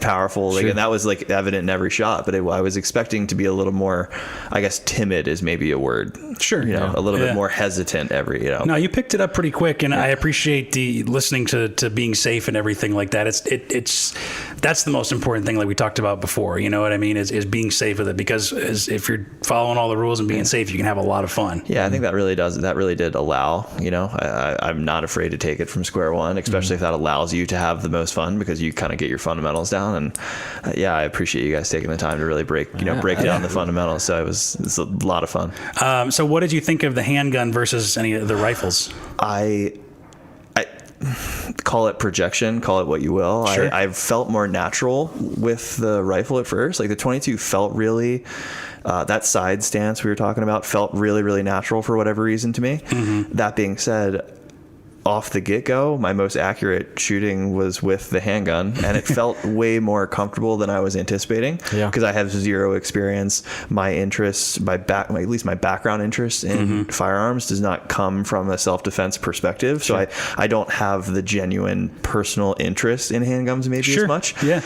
powerful, sure. And that was evident in every shot. But I was expecting to be a little more, I guess, timid is maybe a word. Sure, a little bit more hesitant No, you picked it up pretty quick, and I appreciate the listening to being safe and everything like that. That's the most important thing, like we talked about before. You know what I mean? Is being safe with it, because if you're following all the rules and being safe, you can have a lot of fun. Yeah, I think that really did allow, I'm not afraid to take it from square one, especially if that allows you to have the most fun, because you kind of get your fundamentals down. And I appreciate you guys taking the time to really break down the fundamentals. So it's a lot of fun. So what did you think of the handgun versus any of the rifles? I call it projection, call it what you will. Sure. I felt more natural with the rifle at first. Like the 22 felt really, that side stance we were talking about felt really, really natural for whatever reason to me. That being said, off the get-go, my most accurate shooting was with the handgun, and it felt way more comfortable than I was anticipating. Yeah. Because I have zero experience. My interests, at least my background interest in firearms does not come from a self-defense perspective. Sure. So I don't have the genuine personal interest in handguns as much. Yeah.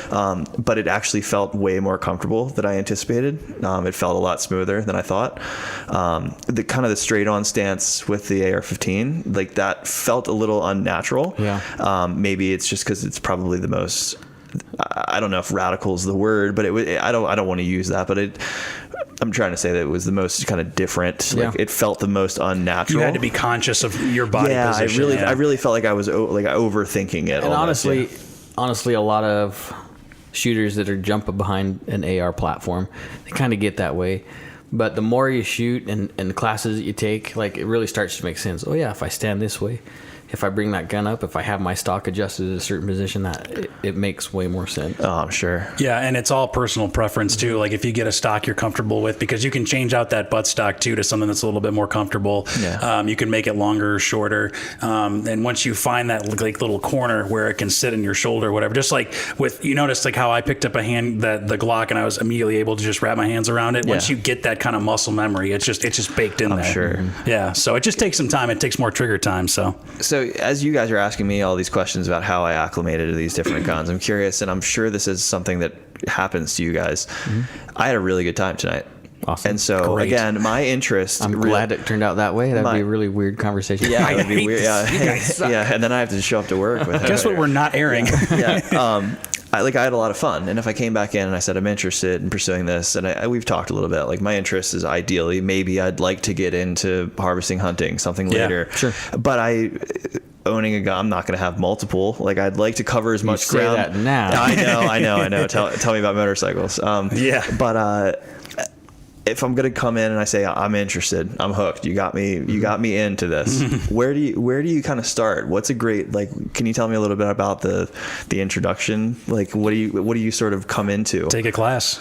But it actually felt way more comfortable than I anticipated. It felt a lot smoother than I thought. The kind of the straight-on stance with the AR-15, like that felt a little unnatural. Yeah. Maybe it's just because it's probably the most. I don't know if radical is the word, but I don't want to use that. But I'm trying to say that it was the most kind of different. Like it felt the most unnatural. You had to be conscious of your body position. I really felt like I was overthinking it. And honestly, a lot of shooters that are jumping behind an AR platform, they kind of get that way. But the more you shoot and the classes that you take, like, it really starts to make sense. Oh yeah, if I stand this way, if I bring that gun up, if I have my stock adjusted at a certain position, that it makes way more sense. Oh, I'm sure. Yeah, and it's all personal preference too. Like if you get a stock you're comfortable with, because you can change out that butt stock too to something that's a little bit more comfortable. Yeah. You can make it longer or shorter. And once you find that like little corner where it can sit in your shoulder or whatever, just like with, you notice like how I picked up the Glock and I was immediately able to just wrap my hands around it. Once you get that kind of muscle memory, it's just baked in there. I'm sure. Yeah. So it just takes some time. It takes more trigger time. So as you guys are asking me all these questions about how I acclimated to these different guns, I'm curious, and I'm sure this is something that happens to you guys. I had a really good time tonight. Awesome. And so again, my interest. I'm glad it turned out that way. That'd be a really weird conversation. Yeah, it would be weird. This. Yeah, yeah, and then I have to show up to work with it. Guess what? We're not airing. Yeah. I had a lot of fun, and if I came back in and I said I'm interested in pursuing this, and we've talked a little bit, like my interest is ideally maybe I'd like to get into harvesting, hunting, something later. Sure. But owning a gun, I'm not going to have multiple. Like I'd like to cover as much say ground. That now. I know. Tell me about motorcycles. But if I'm going to come in and I say I'm interested, I'm hooked. You got me into this. Where do you kind of start? What's a great, like, can you tell me a little bit about the introduction? Like, what do you sort of come into? Take a class.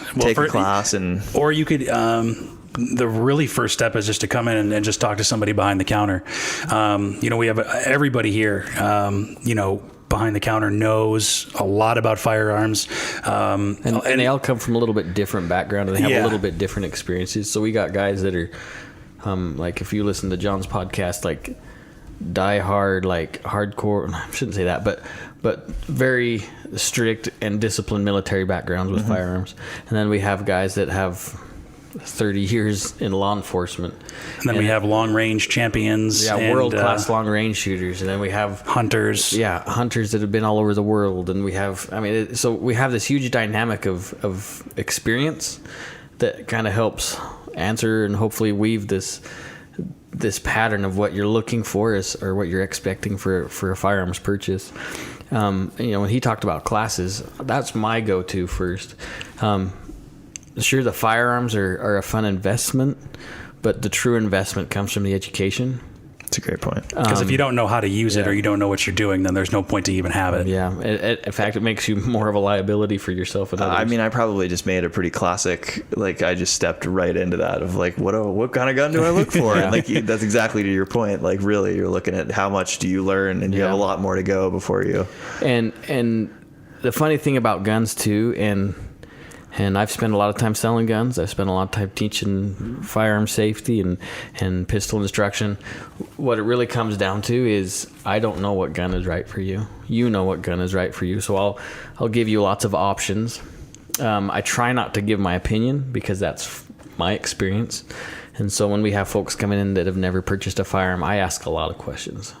Or you could, the really first step is just to come in and just talk to somebody behind the counter. We have everybody here, behind the counter knows a lot about firearms. And they all come from a little bit different background, and they have a little bit different experiences. So we got guys that are, like if you listen to John's podcast, like die hard, like hardcore, I shouldn't say that, but very strict and disciplined military backgrounds with firearms. And then we have guys that have 30 years in law enforcement. And then we have long-range champions. Yeah, world-class long-range shooters. And then we have hunters. Yeah, hunters that have been all over the world. And we have, so we have this huge dynamic of experience that kind of helps answer and hopefully weave this pattern of what you're looking for or what you're expecting for a firearms purchase. When he talked about classes, that's my go-to first. Sure, the firearms are a fun investment, but the true investment comes from the education. That's a great point. Because if you don't know how to use it or you don't know what you're doing, then there's no point to even have it. Yeah. In fact, it makes you more of a liability for yourself and others. I probably just made a pretty classic, like I just stepped right into that of like, what kind of gun do I look for? And like, that's exactly to your point. Like really, you're looking at how much do you learn, and you have a lot more to go before you. And the funny thing about guns too, and I've spent a lot of time selling guns. I've spent a lot of time teaching firearm safety and pistol instruction. What it really comes down to is I don't know what gun is right for you. You know what gun is right for you. So I'll give you lots of options. I try not to give my opinion because that's my experience. And so when we have folks coming in that have never purchased a firearm, I ask a lot of questions.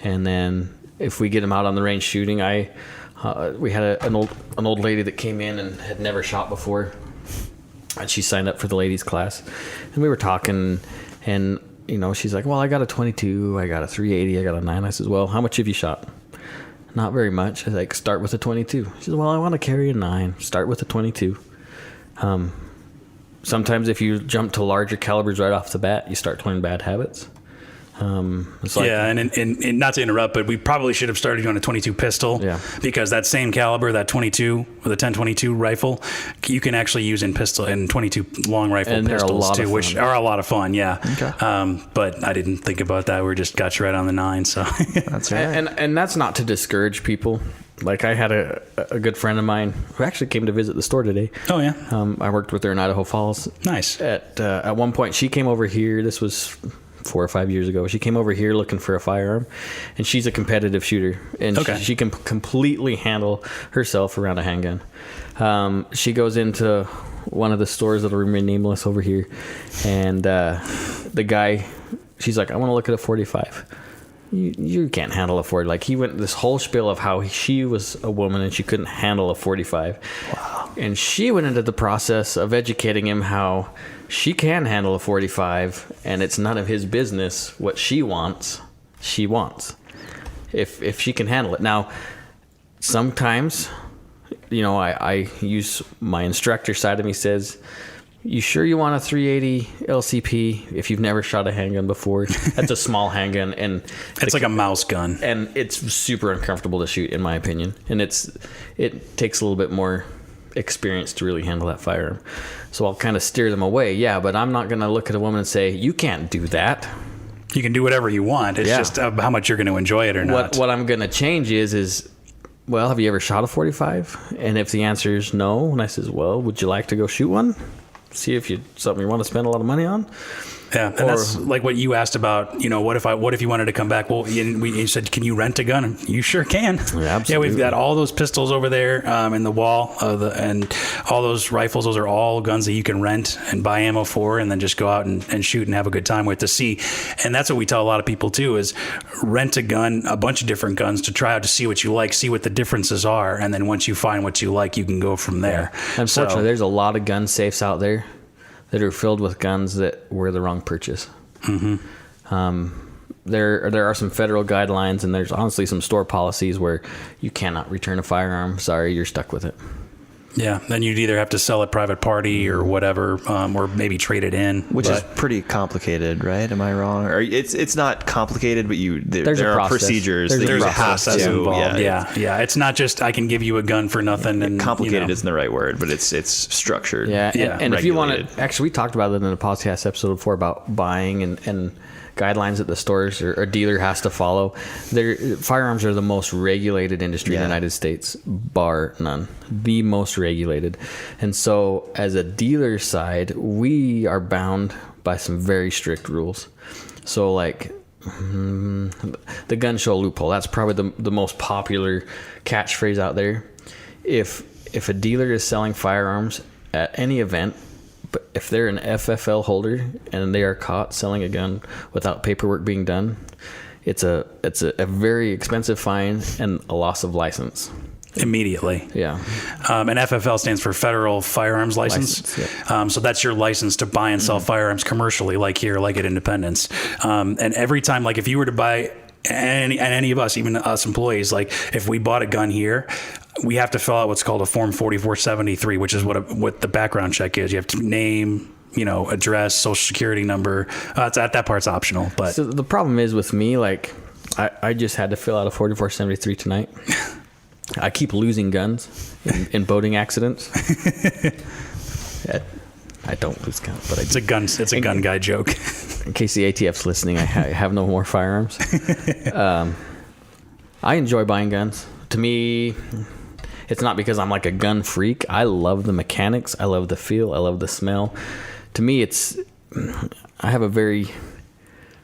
And then if we get them out on the range shooting, we had an old lady that came in and had never shot before, and she signed up for the ladies class, and we were talking, and she's like, well, I got a 22, I got a 380, I got a 9. I says, well, how much have you shot? Not very much. I was like, start with a 22. She says, well, I want to carry a 9. Start with a 22. Sometimes if you jump to larger calibers right off the bat, you start to learn bad habits. And not to interrupt, but we probably should have started you on a 22 pistol, because that same caliber, that 22 with a 1022 rifle, you can actually use in 22 long rifle and pistols too, which are a lot of fun. Yeah. Okay. But I didn't think about that. We just got you right on the 9. So that's right. And that's not to discourage people. Like I had a good friend of mine who actually came to visit the store today. Oh yeah. I worked with her in Idaho Falls. Nice. At one point she came over here. This was 4 or 5 years ago. She came over here looking for a firearm, and she's a competitive shooter, and she can completely handle herself around a handgun. She goes into one of the stores that'll remain nameless over here, and the guy, she's like, I want to look at a 45. You can't handle a 40. Like he went this whole spiel of how she was a woman and she couldn't handle a 45. Wow. And she went into the process of educating him how she can handle a 45, and it's none of his business what she wants. She wants, if she can handle it. Now, sometimes, I use my instructor side of me says, you sure you want a 380 LCP if you've never shot a handgun before? That's a small handgun, and it's like a mouse gun, and it's super uncomfortable to shoot, in my opinion. And it takes a little bit more experience to really handle that firearm. So I'll kind of steer them away. Yeah, but I'm not going to look at a woman and say, you can't do that. You can do whatever you want. It's just how much you're going to enjoy it or not. What I'm going to change is, well, have you ever shot a 45? And if the answer is no, and I says, well, would you like to go shoot one? See if something you want to spend a lot of money on. Yeah, and that's like what you asked about. What if you wanted to come back? Well, you said, can you rent a gun? You sure can. Yeah, absolutely. Yeah, we've got all those pistols over there in the wall, and all those rifles. Those are all guns that you can rent and buy ammo for, and then just go out and shoot and have a good time with to see. And that's what we tell a lot of people too: is rent a gun, a bunch of different guns to try out to see what you like, see what the differences are, and then once you find what you like, you can go from there. Unfortunately, there's a lot of gun safes out there that are filled with guns that were the wrong purchase. Mm-hmm. There are some federal guidelines, and there's honestly some store policies where you cannot return a firearm. Sorry, you're stuck with it. Yeah, then you'd either have to sell it private party or whatever, or maybe trade it in. Which is pretty complicated, right? Am I wrong? Or it's not complicated, but there are procedures. There's a process involved. Yeah. It's not just I can give you a gun for nothing. And complicated isn't the right word, but it's structured. Yeah. And if you want to, actually, we talked about it in a podcast episode before about buying and guidelines that the stores or a dealer has to follow. Firearms are the most regulated industry in the United States, bar none. The most regulated. And so as a dealer side, we are bound by some very strict rules. So like the gun show loophole, that's probably the most popular catchphrase out there. If a dealer is selling firearms at any event, but if they're an FFL holder and they are caught selling a gun without paperwork being done, it's a very expensive fine and a loss of license. Immediately. Yeah. And FFL stands for Federal Firearms License. So that's your license to buy and sell firearms commercially, like here, like at Independence. And every time, like if you were to buy any of us, even us employees, like if we bought a gun here, we have to fill out what's called a Form 4473, which is what the background check is. You have to name, address, social security number. That part's optional. But so the problem is with me, like I just had to fill out a 4473 tonight. I keep losing guns in boating accidents. I don't lose guns, but it's a gun guy joke. In case the ATF's listening, I have no more firearms. I enjoy buying guns. To me, it's not because I'm like a gun freak. I love the mechanics. I love the feel. I love the smell. To me, I have a very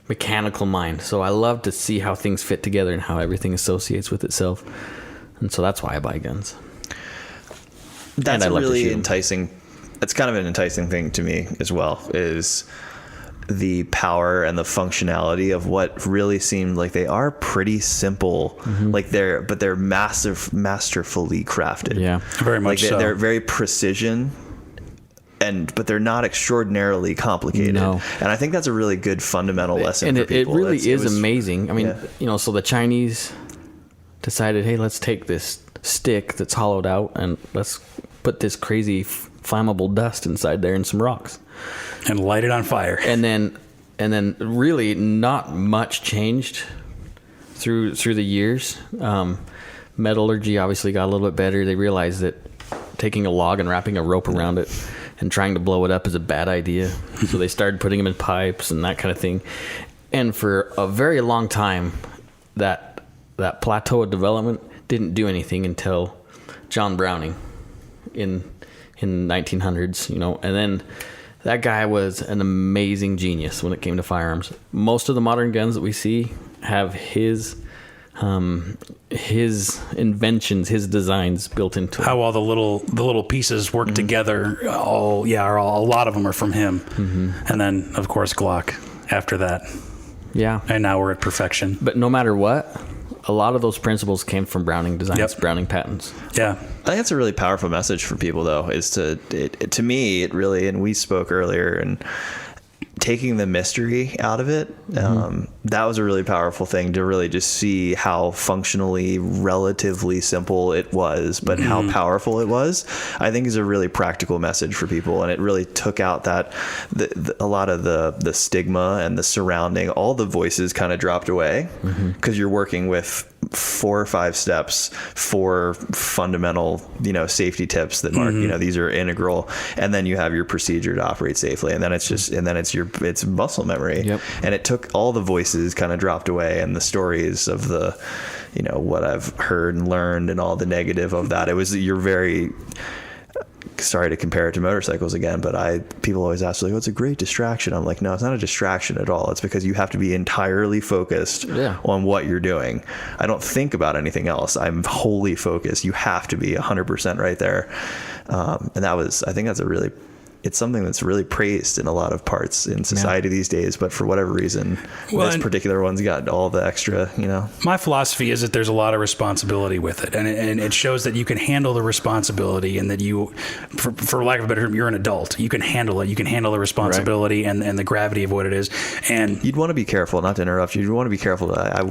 mechanical mind. So I love to see how things fit together and how everything associates with itself. And so that's why I buy guns. That's a really enticing. It's kind of an enticing thing to me as well, is the power and the functionality of what really seemed like they are pretty simple. Mm-hmm. Like they're masterfully crafted. Yeah, very much so. They're very precision, but they're not extraordinarily complicated. No. And I think that's a really good fundamental lesson for people. It really is amazing. I mean, so the Chinese decided, hey, let's take this stick that's hollowed out and let's put this crazy flammable dust inside there and some rocks and light it on fire. And then really not much changed through the years. Metallurgy obviously got a little bit better. They realized that taking a log and wrapping a rope around it and trying to blow it up is a bad idea. So they started putting them in pipes and that kind of thing. And for a very long time, that plateau of development didn't do anything until John Browning in 1900s, and then that guy was an amazing genius when it came to firearms. Most of the modern guns that we see have his inventions, his designs built into how all the little pieces work together. A lot of them are from him. Mm-hmm. And then of course Glock after that. Yeah. And now we're at perfection. But no matter what, a lot of those principles came from Browning designs, Browning patents. Yeah. I think that's a really powerful message for people, though, is to me, it really, and we spoke earlier, and taking the mystery out of it, that was a really powerful thing to really just see how functionally relatively simple it was, but how powerful it was, I think is a really practical message for people. And it really took out that a lot of the stigma and the surrounding, all the voices kind of dropped away, because you're working with 4 or 5 steps, 4 fundamental, safety tips that mark, these are integral. And then you have your procedure to operate safely. And then it's muscle memory. Yep. And it took all the voices kind of dropped away, and the stories of the, what I've heard and learned and all the negative of that. You're very, sorry to compare it to motorcycles again, but people always ask, like, oh, it's a great distraction. I'm like, no, it's not a distraction at all. It's because you have to be entirely focused on what you're doing. I don't think about anything else. I'm wholly focused. You have to be 100% right there. And I think it's something that's really praised in a lot of parts in society these days, but for whatever reason, this particular one's got all the extra, My philosophy is that there's a lot of responsibility with it, and it shows that you can handle the responsibility, and that you, for lack of a better term, you're an adult. You can handle it. You can handle the responsibility and the gravity of what it is. And you'd want to be careful, not to interrupt you. You'd want to be careful. I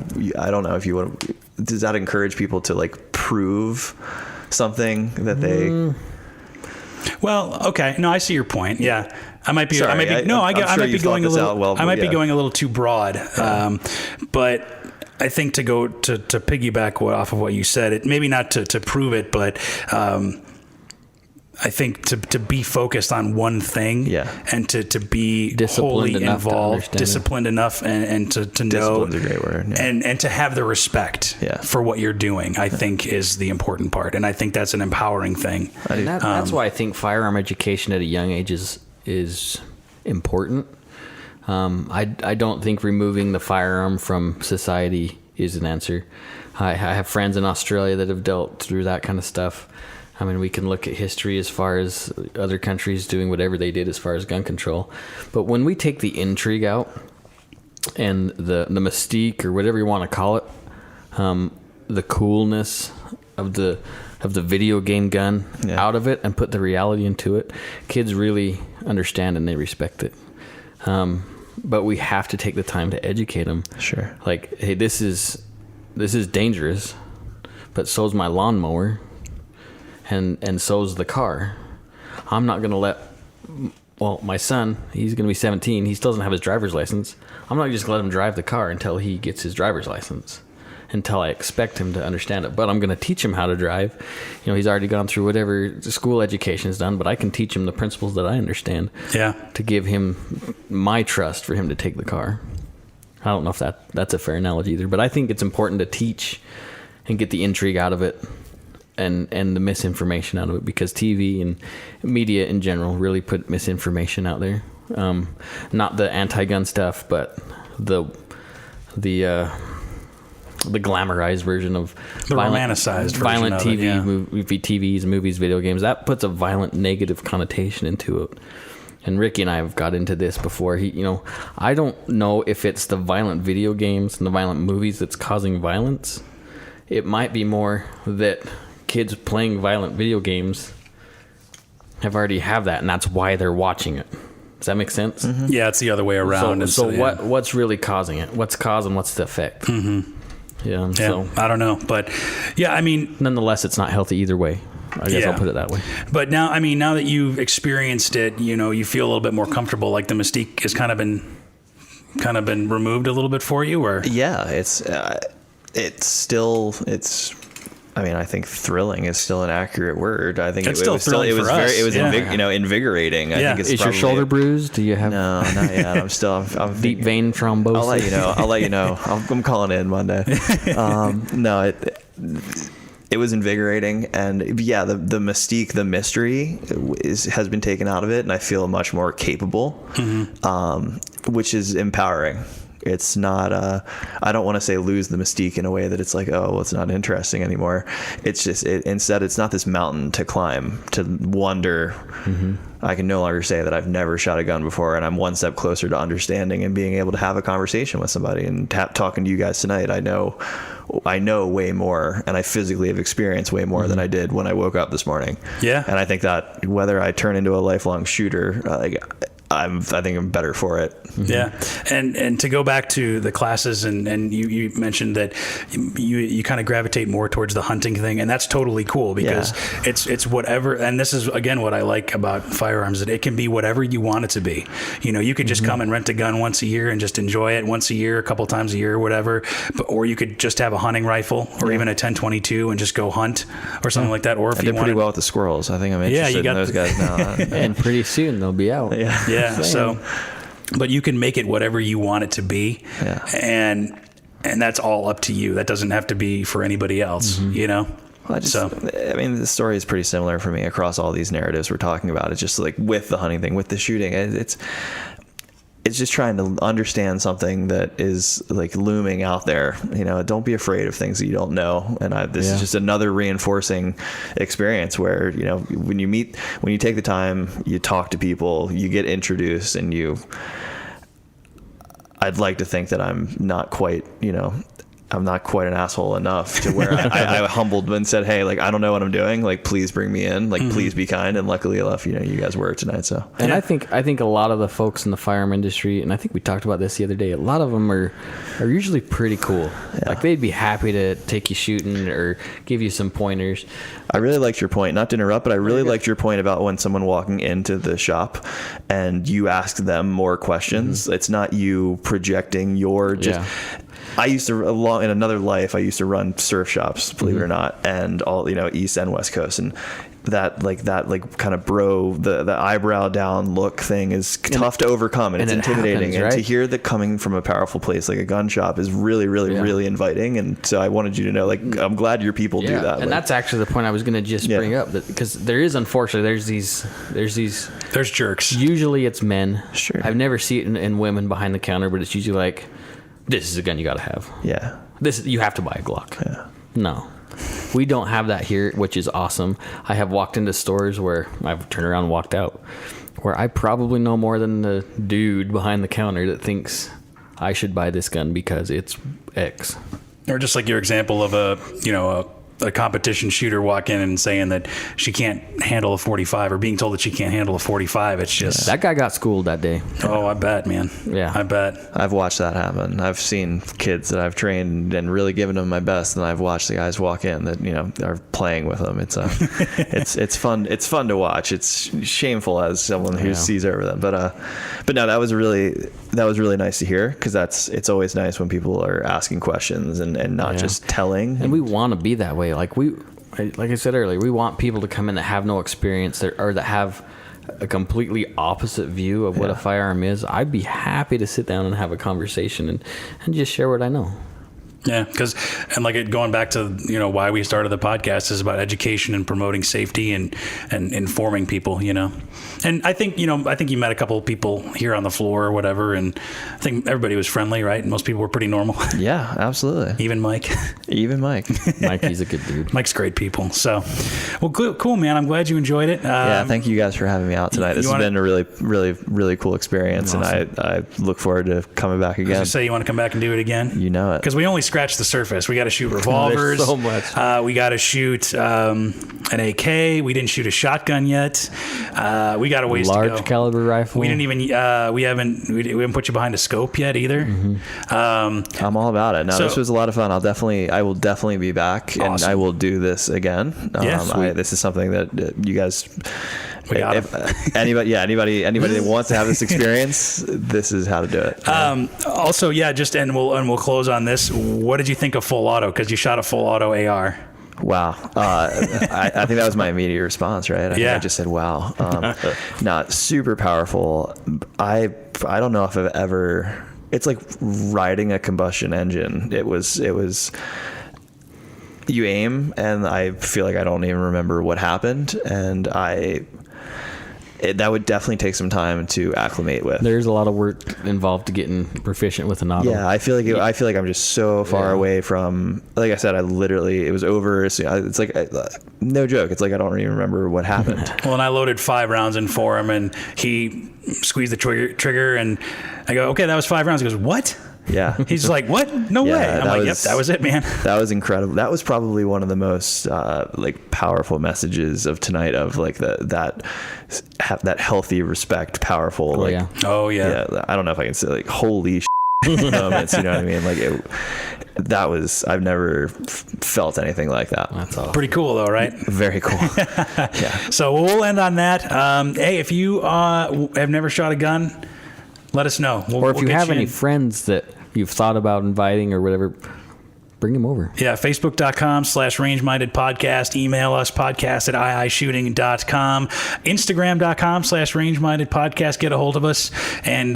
don't know if you want. Does that encourage people to like prove something that they? Well, okay. No, I see your point. Yeah. I might be going a little too broad. But I think to piggyback woff of what you said, it maybe not to prove it, but I think to be focused on one thing, and to be wholly involved, disciplined enough, and to know, discipline's a great word, and to have the respect for what you're doing, I think is the important part, and I think that's an empowering thing. And that's why I think firearm education at a young age is important. I don't think removing the firearm from society is an answer. I have friends in Australia that have dealt through that kind of stuff. I mean, we can look at history as far as other countries doing whatever they did as far as gun control. But when we take the intrigue out and the mystique, or whatever you want to call it, the coolness of the video game gun out of it, and put the reality into it, kids really understand and they respect it. But we have to take the time to educate them. Sure. Like, hey, this is dangerous, but so's my lawnmower. And so's the car. I'm not going to my son, he's going to be 17. He still doesn't have his driver's license. I'm not just going to let him drive the car until he gets his driver's license, until I expect him to understand it. But I'm going to teach him how to drive. He's already gone through whatever school education is done, but I can teach him the principles that I understand. Yeah. To give him my trust for him to take the car. I don't know if that's a fair analogy either, but I think it's important to teach and get the intrigue out of it. And the misinformation out of it, because TV and media in general really put misinformation out there. Not the anti-gun stuff, but the glamorized version of romanticized violent TV, TVs, movies, video games. That puts a violent, negative connotation into it. And Ricky and I have got into this before. I don't know if it's the violent video games and the violent movies that's causing violence. It might be more that kids playing violent video games already have that, and that's why they're watching it. Does that make sense? Mm-hmm. Yeah, it's the other way around. What's really causing it? What's cause and what's the effect? Mm-hmm. Yeah. So I don't know, but yeah, I mean, nonetheless, it's not healthy either way. I guess I'll put it that way. But now that you've experienced it, you feel a little bit more comfortable. Like the mystique has kind of been removed a little bit for you, or I think thrilling is still an accurate word. I think it was thrilling for us. It was invigorating. I think it's Is your shoulder bruised? Do you have? No, not yet. I'm deep vein thrombosis. I'll let you know. I'm calling in Monday. No, it was invigorating, and the mystique, the mystery has been taken out of it, and I feel much more capable, which is empowering. It's not, I don't want to say lose the mystique in a way that it's like, oh, well, it's not interesting anymore. It's just, instead, it's not this mountain to climb, to wonder. Mm-hmm. I can no longer say that I've never shot a gun before, and I'm one step closer to understanding and being able to have a conversation with somebody. And talking to you guys tonight, I know way more, and I physically have experienced way more than I did when I woke up this morning. Yeah. And I think that whether I turn into a lifelong shooter, I think I'm better for it. Yeah. And to go back to the classes, and you mentioned that you kind of gravitate more towards the hunting thing, and that's totally cool because it's whatever. And this is, again, what I like about firearms, that it can be whatever you want it to be. You know, you could just come and rent a gun once a year and just enjoy it once a year, a couple times a year or whatever. Or you could just have a hunting rifle or even a 10-22 and just go hunt or something like that. Or if I you did pretty well with the squirrels. I think I'm interested in those guys now. And pretty soon they'll be out. Yeah. So, but you can make it whatever you want it to be. Yeah. And that's all up to you. That doesn't have to be for anybody else, you know? Well, I mean, the story is pretty similar for me across all these narratives we're talking about. It's just like with the hunting thing, with the shooting, it's just trying to understand something that is like looming out there. You know, don't be afraid of things that you don't know. And this is just another reinforcing experience where, you know, when you take the time, you talk to people, you get introduced, and I'd like to think that I'm not quite an asshole enough to where I humbled and said, hey, like, I don't know what I'm doing. Like, please bring me in. Like, please be kind. And luckily enough, you know, you guys were tonight. So, and I think a lot of the folks in the firearm industry, and I think we talked about this the other day, a lot of them are usually pretty cool. Yeah. Like, they'd be happy to take you shooting or give you some pointers. I really liked your point, not to interrupt, but I really liked your point about when someone walking into the shop and you ask them more questions. It's not you projecting your I used to, in another life, I used to run surf shops, believe it or not, and all, you know, East and West Coast, and that kind of the eyebrow down look thing is tough to overcome, and it's intimidating. Happens, right? And to hear that coming from a powerful place like a gun shop is really, really, really inviting. And so I wanted you to know, like, I'm glad your people do that. And that's actually the point I was going to just bring up, because there is, unfortunately, there's jerks. Usually it's men. Sure. I've never seen it in women behind the counter, but it's usually like, this is a gun you got to have. Yeah. You have to buy a Glock. Yeah. No. We don't have that here, which is awesome. I have walked into stores where I've turned around and walked out, where I probably know more than the dude behind the counter that thinks I should buy this gun because it's X. Or just like your example of a competition shooter walk in and saying that she can't handle a 45, or being told that she can't handle a 45. It's just... That guy got schooled that day. Oh, I bet, man. Yeah. I bet. I've watched that happen. I've seen kids that I've trained and really given them my best, and I've watched the guys walk in that, you know, are playing with them. It's it's fun. It's fun to watch. It's shameful as someone who sees over them. But no, that was really nice to hear, because it's always nice when people are asking questions and not just telling. And we want to be that way. Like I said earlier, we want people to come in that have no experience or that have a completely opposite view of what a firearm is. I'd be happy to sit down and have a conversation and just share what I know. Yeah, going back to, you know, why we started the podcast is about education and promoting safety and informing people, you know. And I think you met a couple of people here on the floor or whatever, and I think everybody was friendly, right? Most people were pretty normal. Yeah, absolutely. Even Mike. Mikey's a good dude. Mike's great people. So, well, cool, man. I'm glad you enjoyed it. Thank you guys for having me out tonight. This has been a really, really, really cool experience, awesome. And I look forward to coming back again. Say you want to come back and do it again? You know it. Because we only scratch the surface. We got to shoot revolvers. There's so much. We got to shoot an AK. We didn't shoot a shotgun yet. We got a ways to go. Large caliber rifle. We didn't even. We haven't put you behind a scope yet either. Mm-hmm. I'm all about it. No, this was a lot of fun. I will definitely be back, awesome. And I will do this again. This is something that you guys. Anybody that wants to have this experience, this is how to do it. Also, and we'll close on this. What did you think of full auto? Because you shot a full auto AR. Wow. I think that was my immediate response, right? I think I just said, wow. Not super powerful. I don't know if I've ever, it's like riding a combustion engine. It was, you aim and I feel like I don't even remember what happened. And that would definitely take some time to acclimate with. There's a lot of work involved to getting proficient with an auto. Yeah, I feel like I'm just so far away from. Like I said, it was over. It's like no joke. It's like I don't even remember what happened. Well, and I loaded 5 rounds in for him, and he squeezed the trigger, and I go, okay, that was 5 rounds. He goes, what? Yeah. He's like, what? No Yeah, way. I'm that like, yep, was- that was it, man. That was incredible. That was probably one of the most like powerful messages of tonight, of like that healthy respect, powerful. Oh, like, yeah. Oh, yeah. yeah. I don't know if I can say like holy moments. You know what I mean? Like I've never felt anything like that. That's awesome. Pretty cool, though, right? Very cool. Yeah. So we'll end on that. Hey, if you have never shot a gun, let us know. Or if we'll you get have any in. friends that you've thought about inviting or whatever, bring them over. Yeah, Facebook.com/range-minded podcast. Email us, podcast@iishooting.com. Instagram.com/range-minded podcast. Get a hold of us, and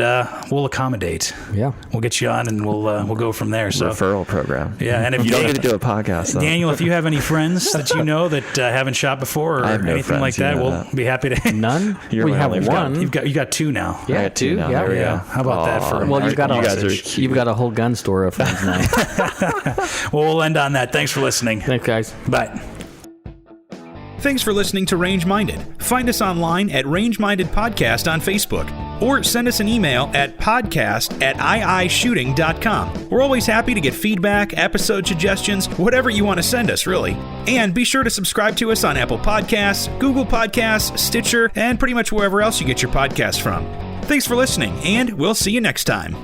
we'll accommodate. Yeah. We'll get you on, and we'll go from there. So Referral program. yeah, and if You don't get to do a podcast, though. Daniel, if you have any friends that you know that haven't shot before or I have no anything like friends, that, you know we'll that. be happy to. None? You're we my have only friend. one. You got two now. I Yeah, got two two. now. Yeah. There we Yeah. go. How about that for? Well, you've got you a, guys are cute. you've got a whole gun store of friends now. Well, we'll end on that. Thanks for listening. Thanks, guys. Bye. Thanks for listening to Range Minded. Find us online at Range Minded Podcast on Facebook, or send us an email at podcast@iishooting.com. We're always happy to get feedback, episode suggestions, whatever you want to send us, really. And be sure to subscribe to us on Apple Podcasts, Google Podcasts, Stitcher, and pretty much wherever else you get your podcasts from. Thanks for listening, and we'll see you next time.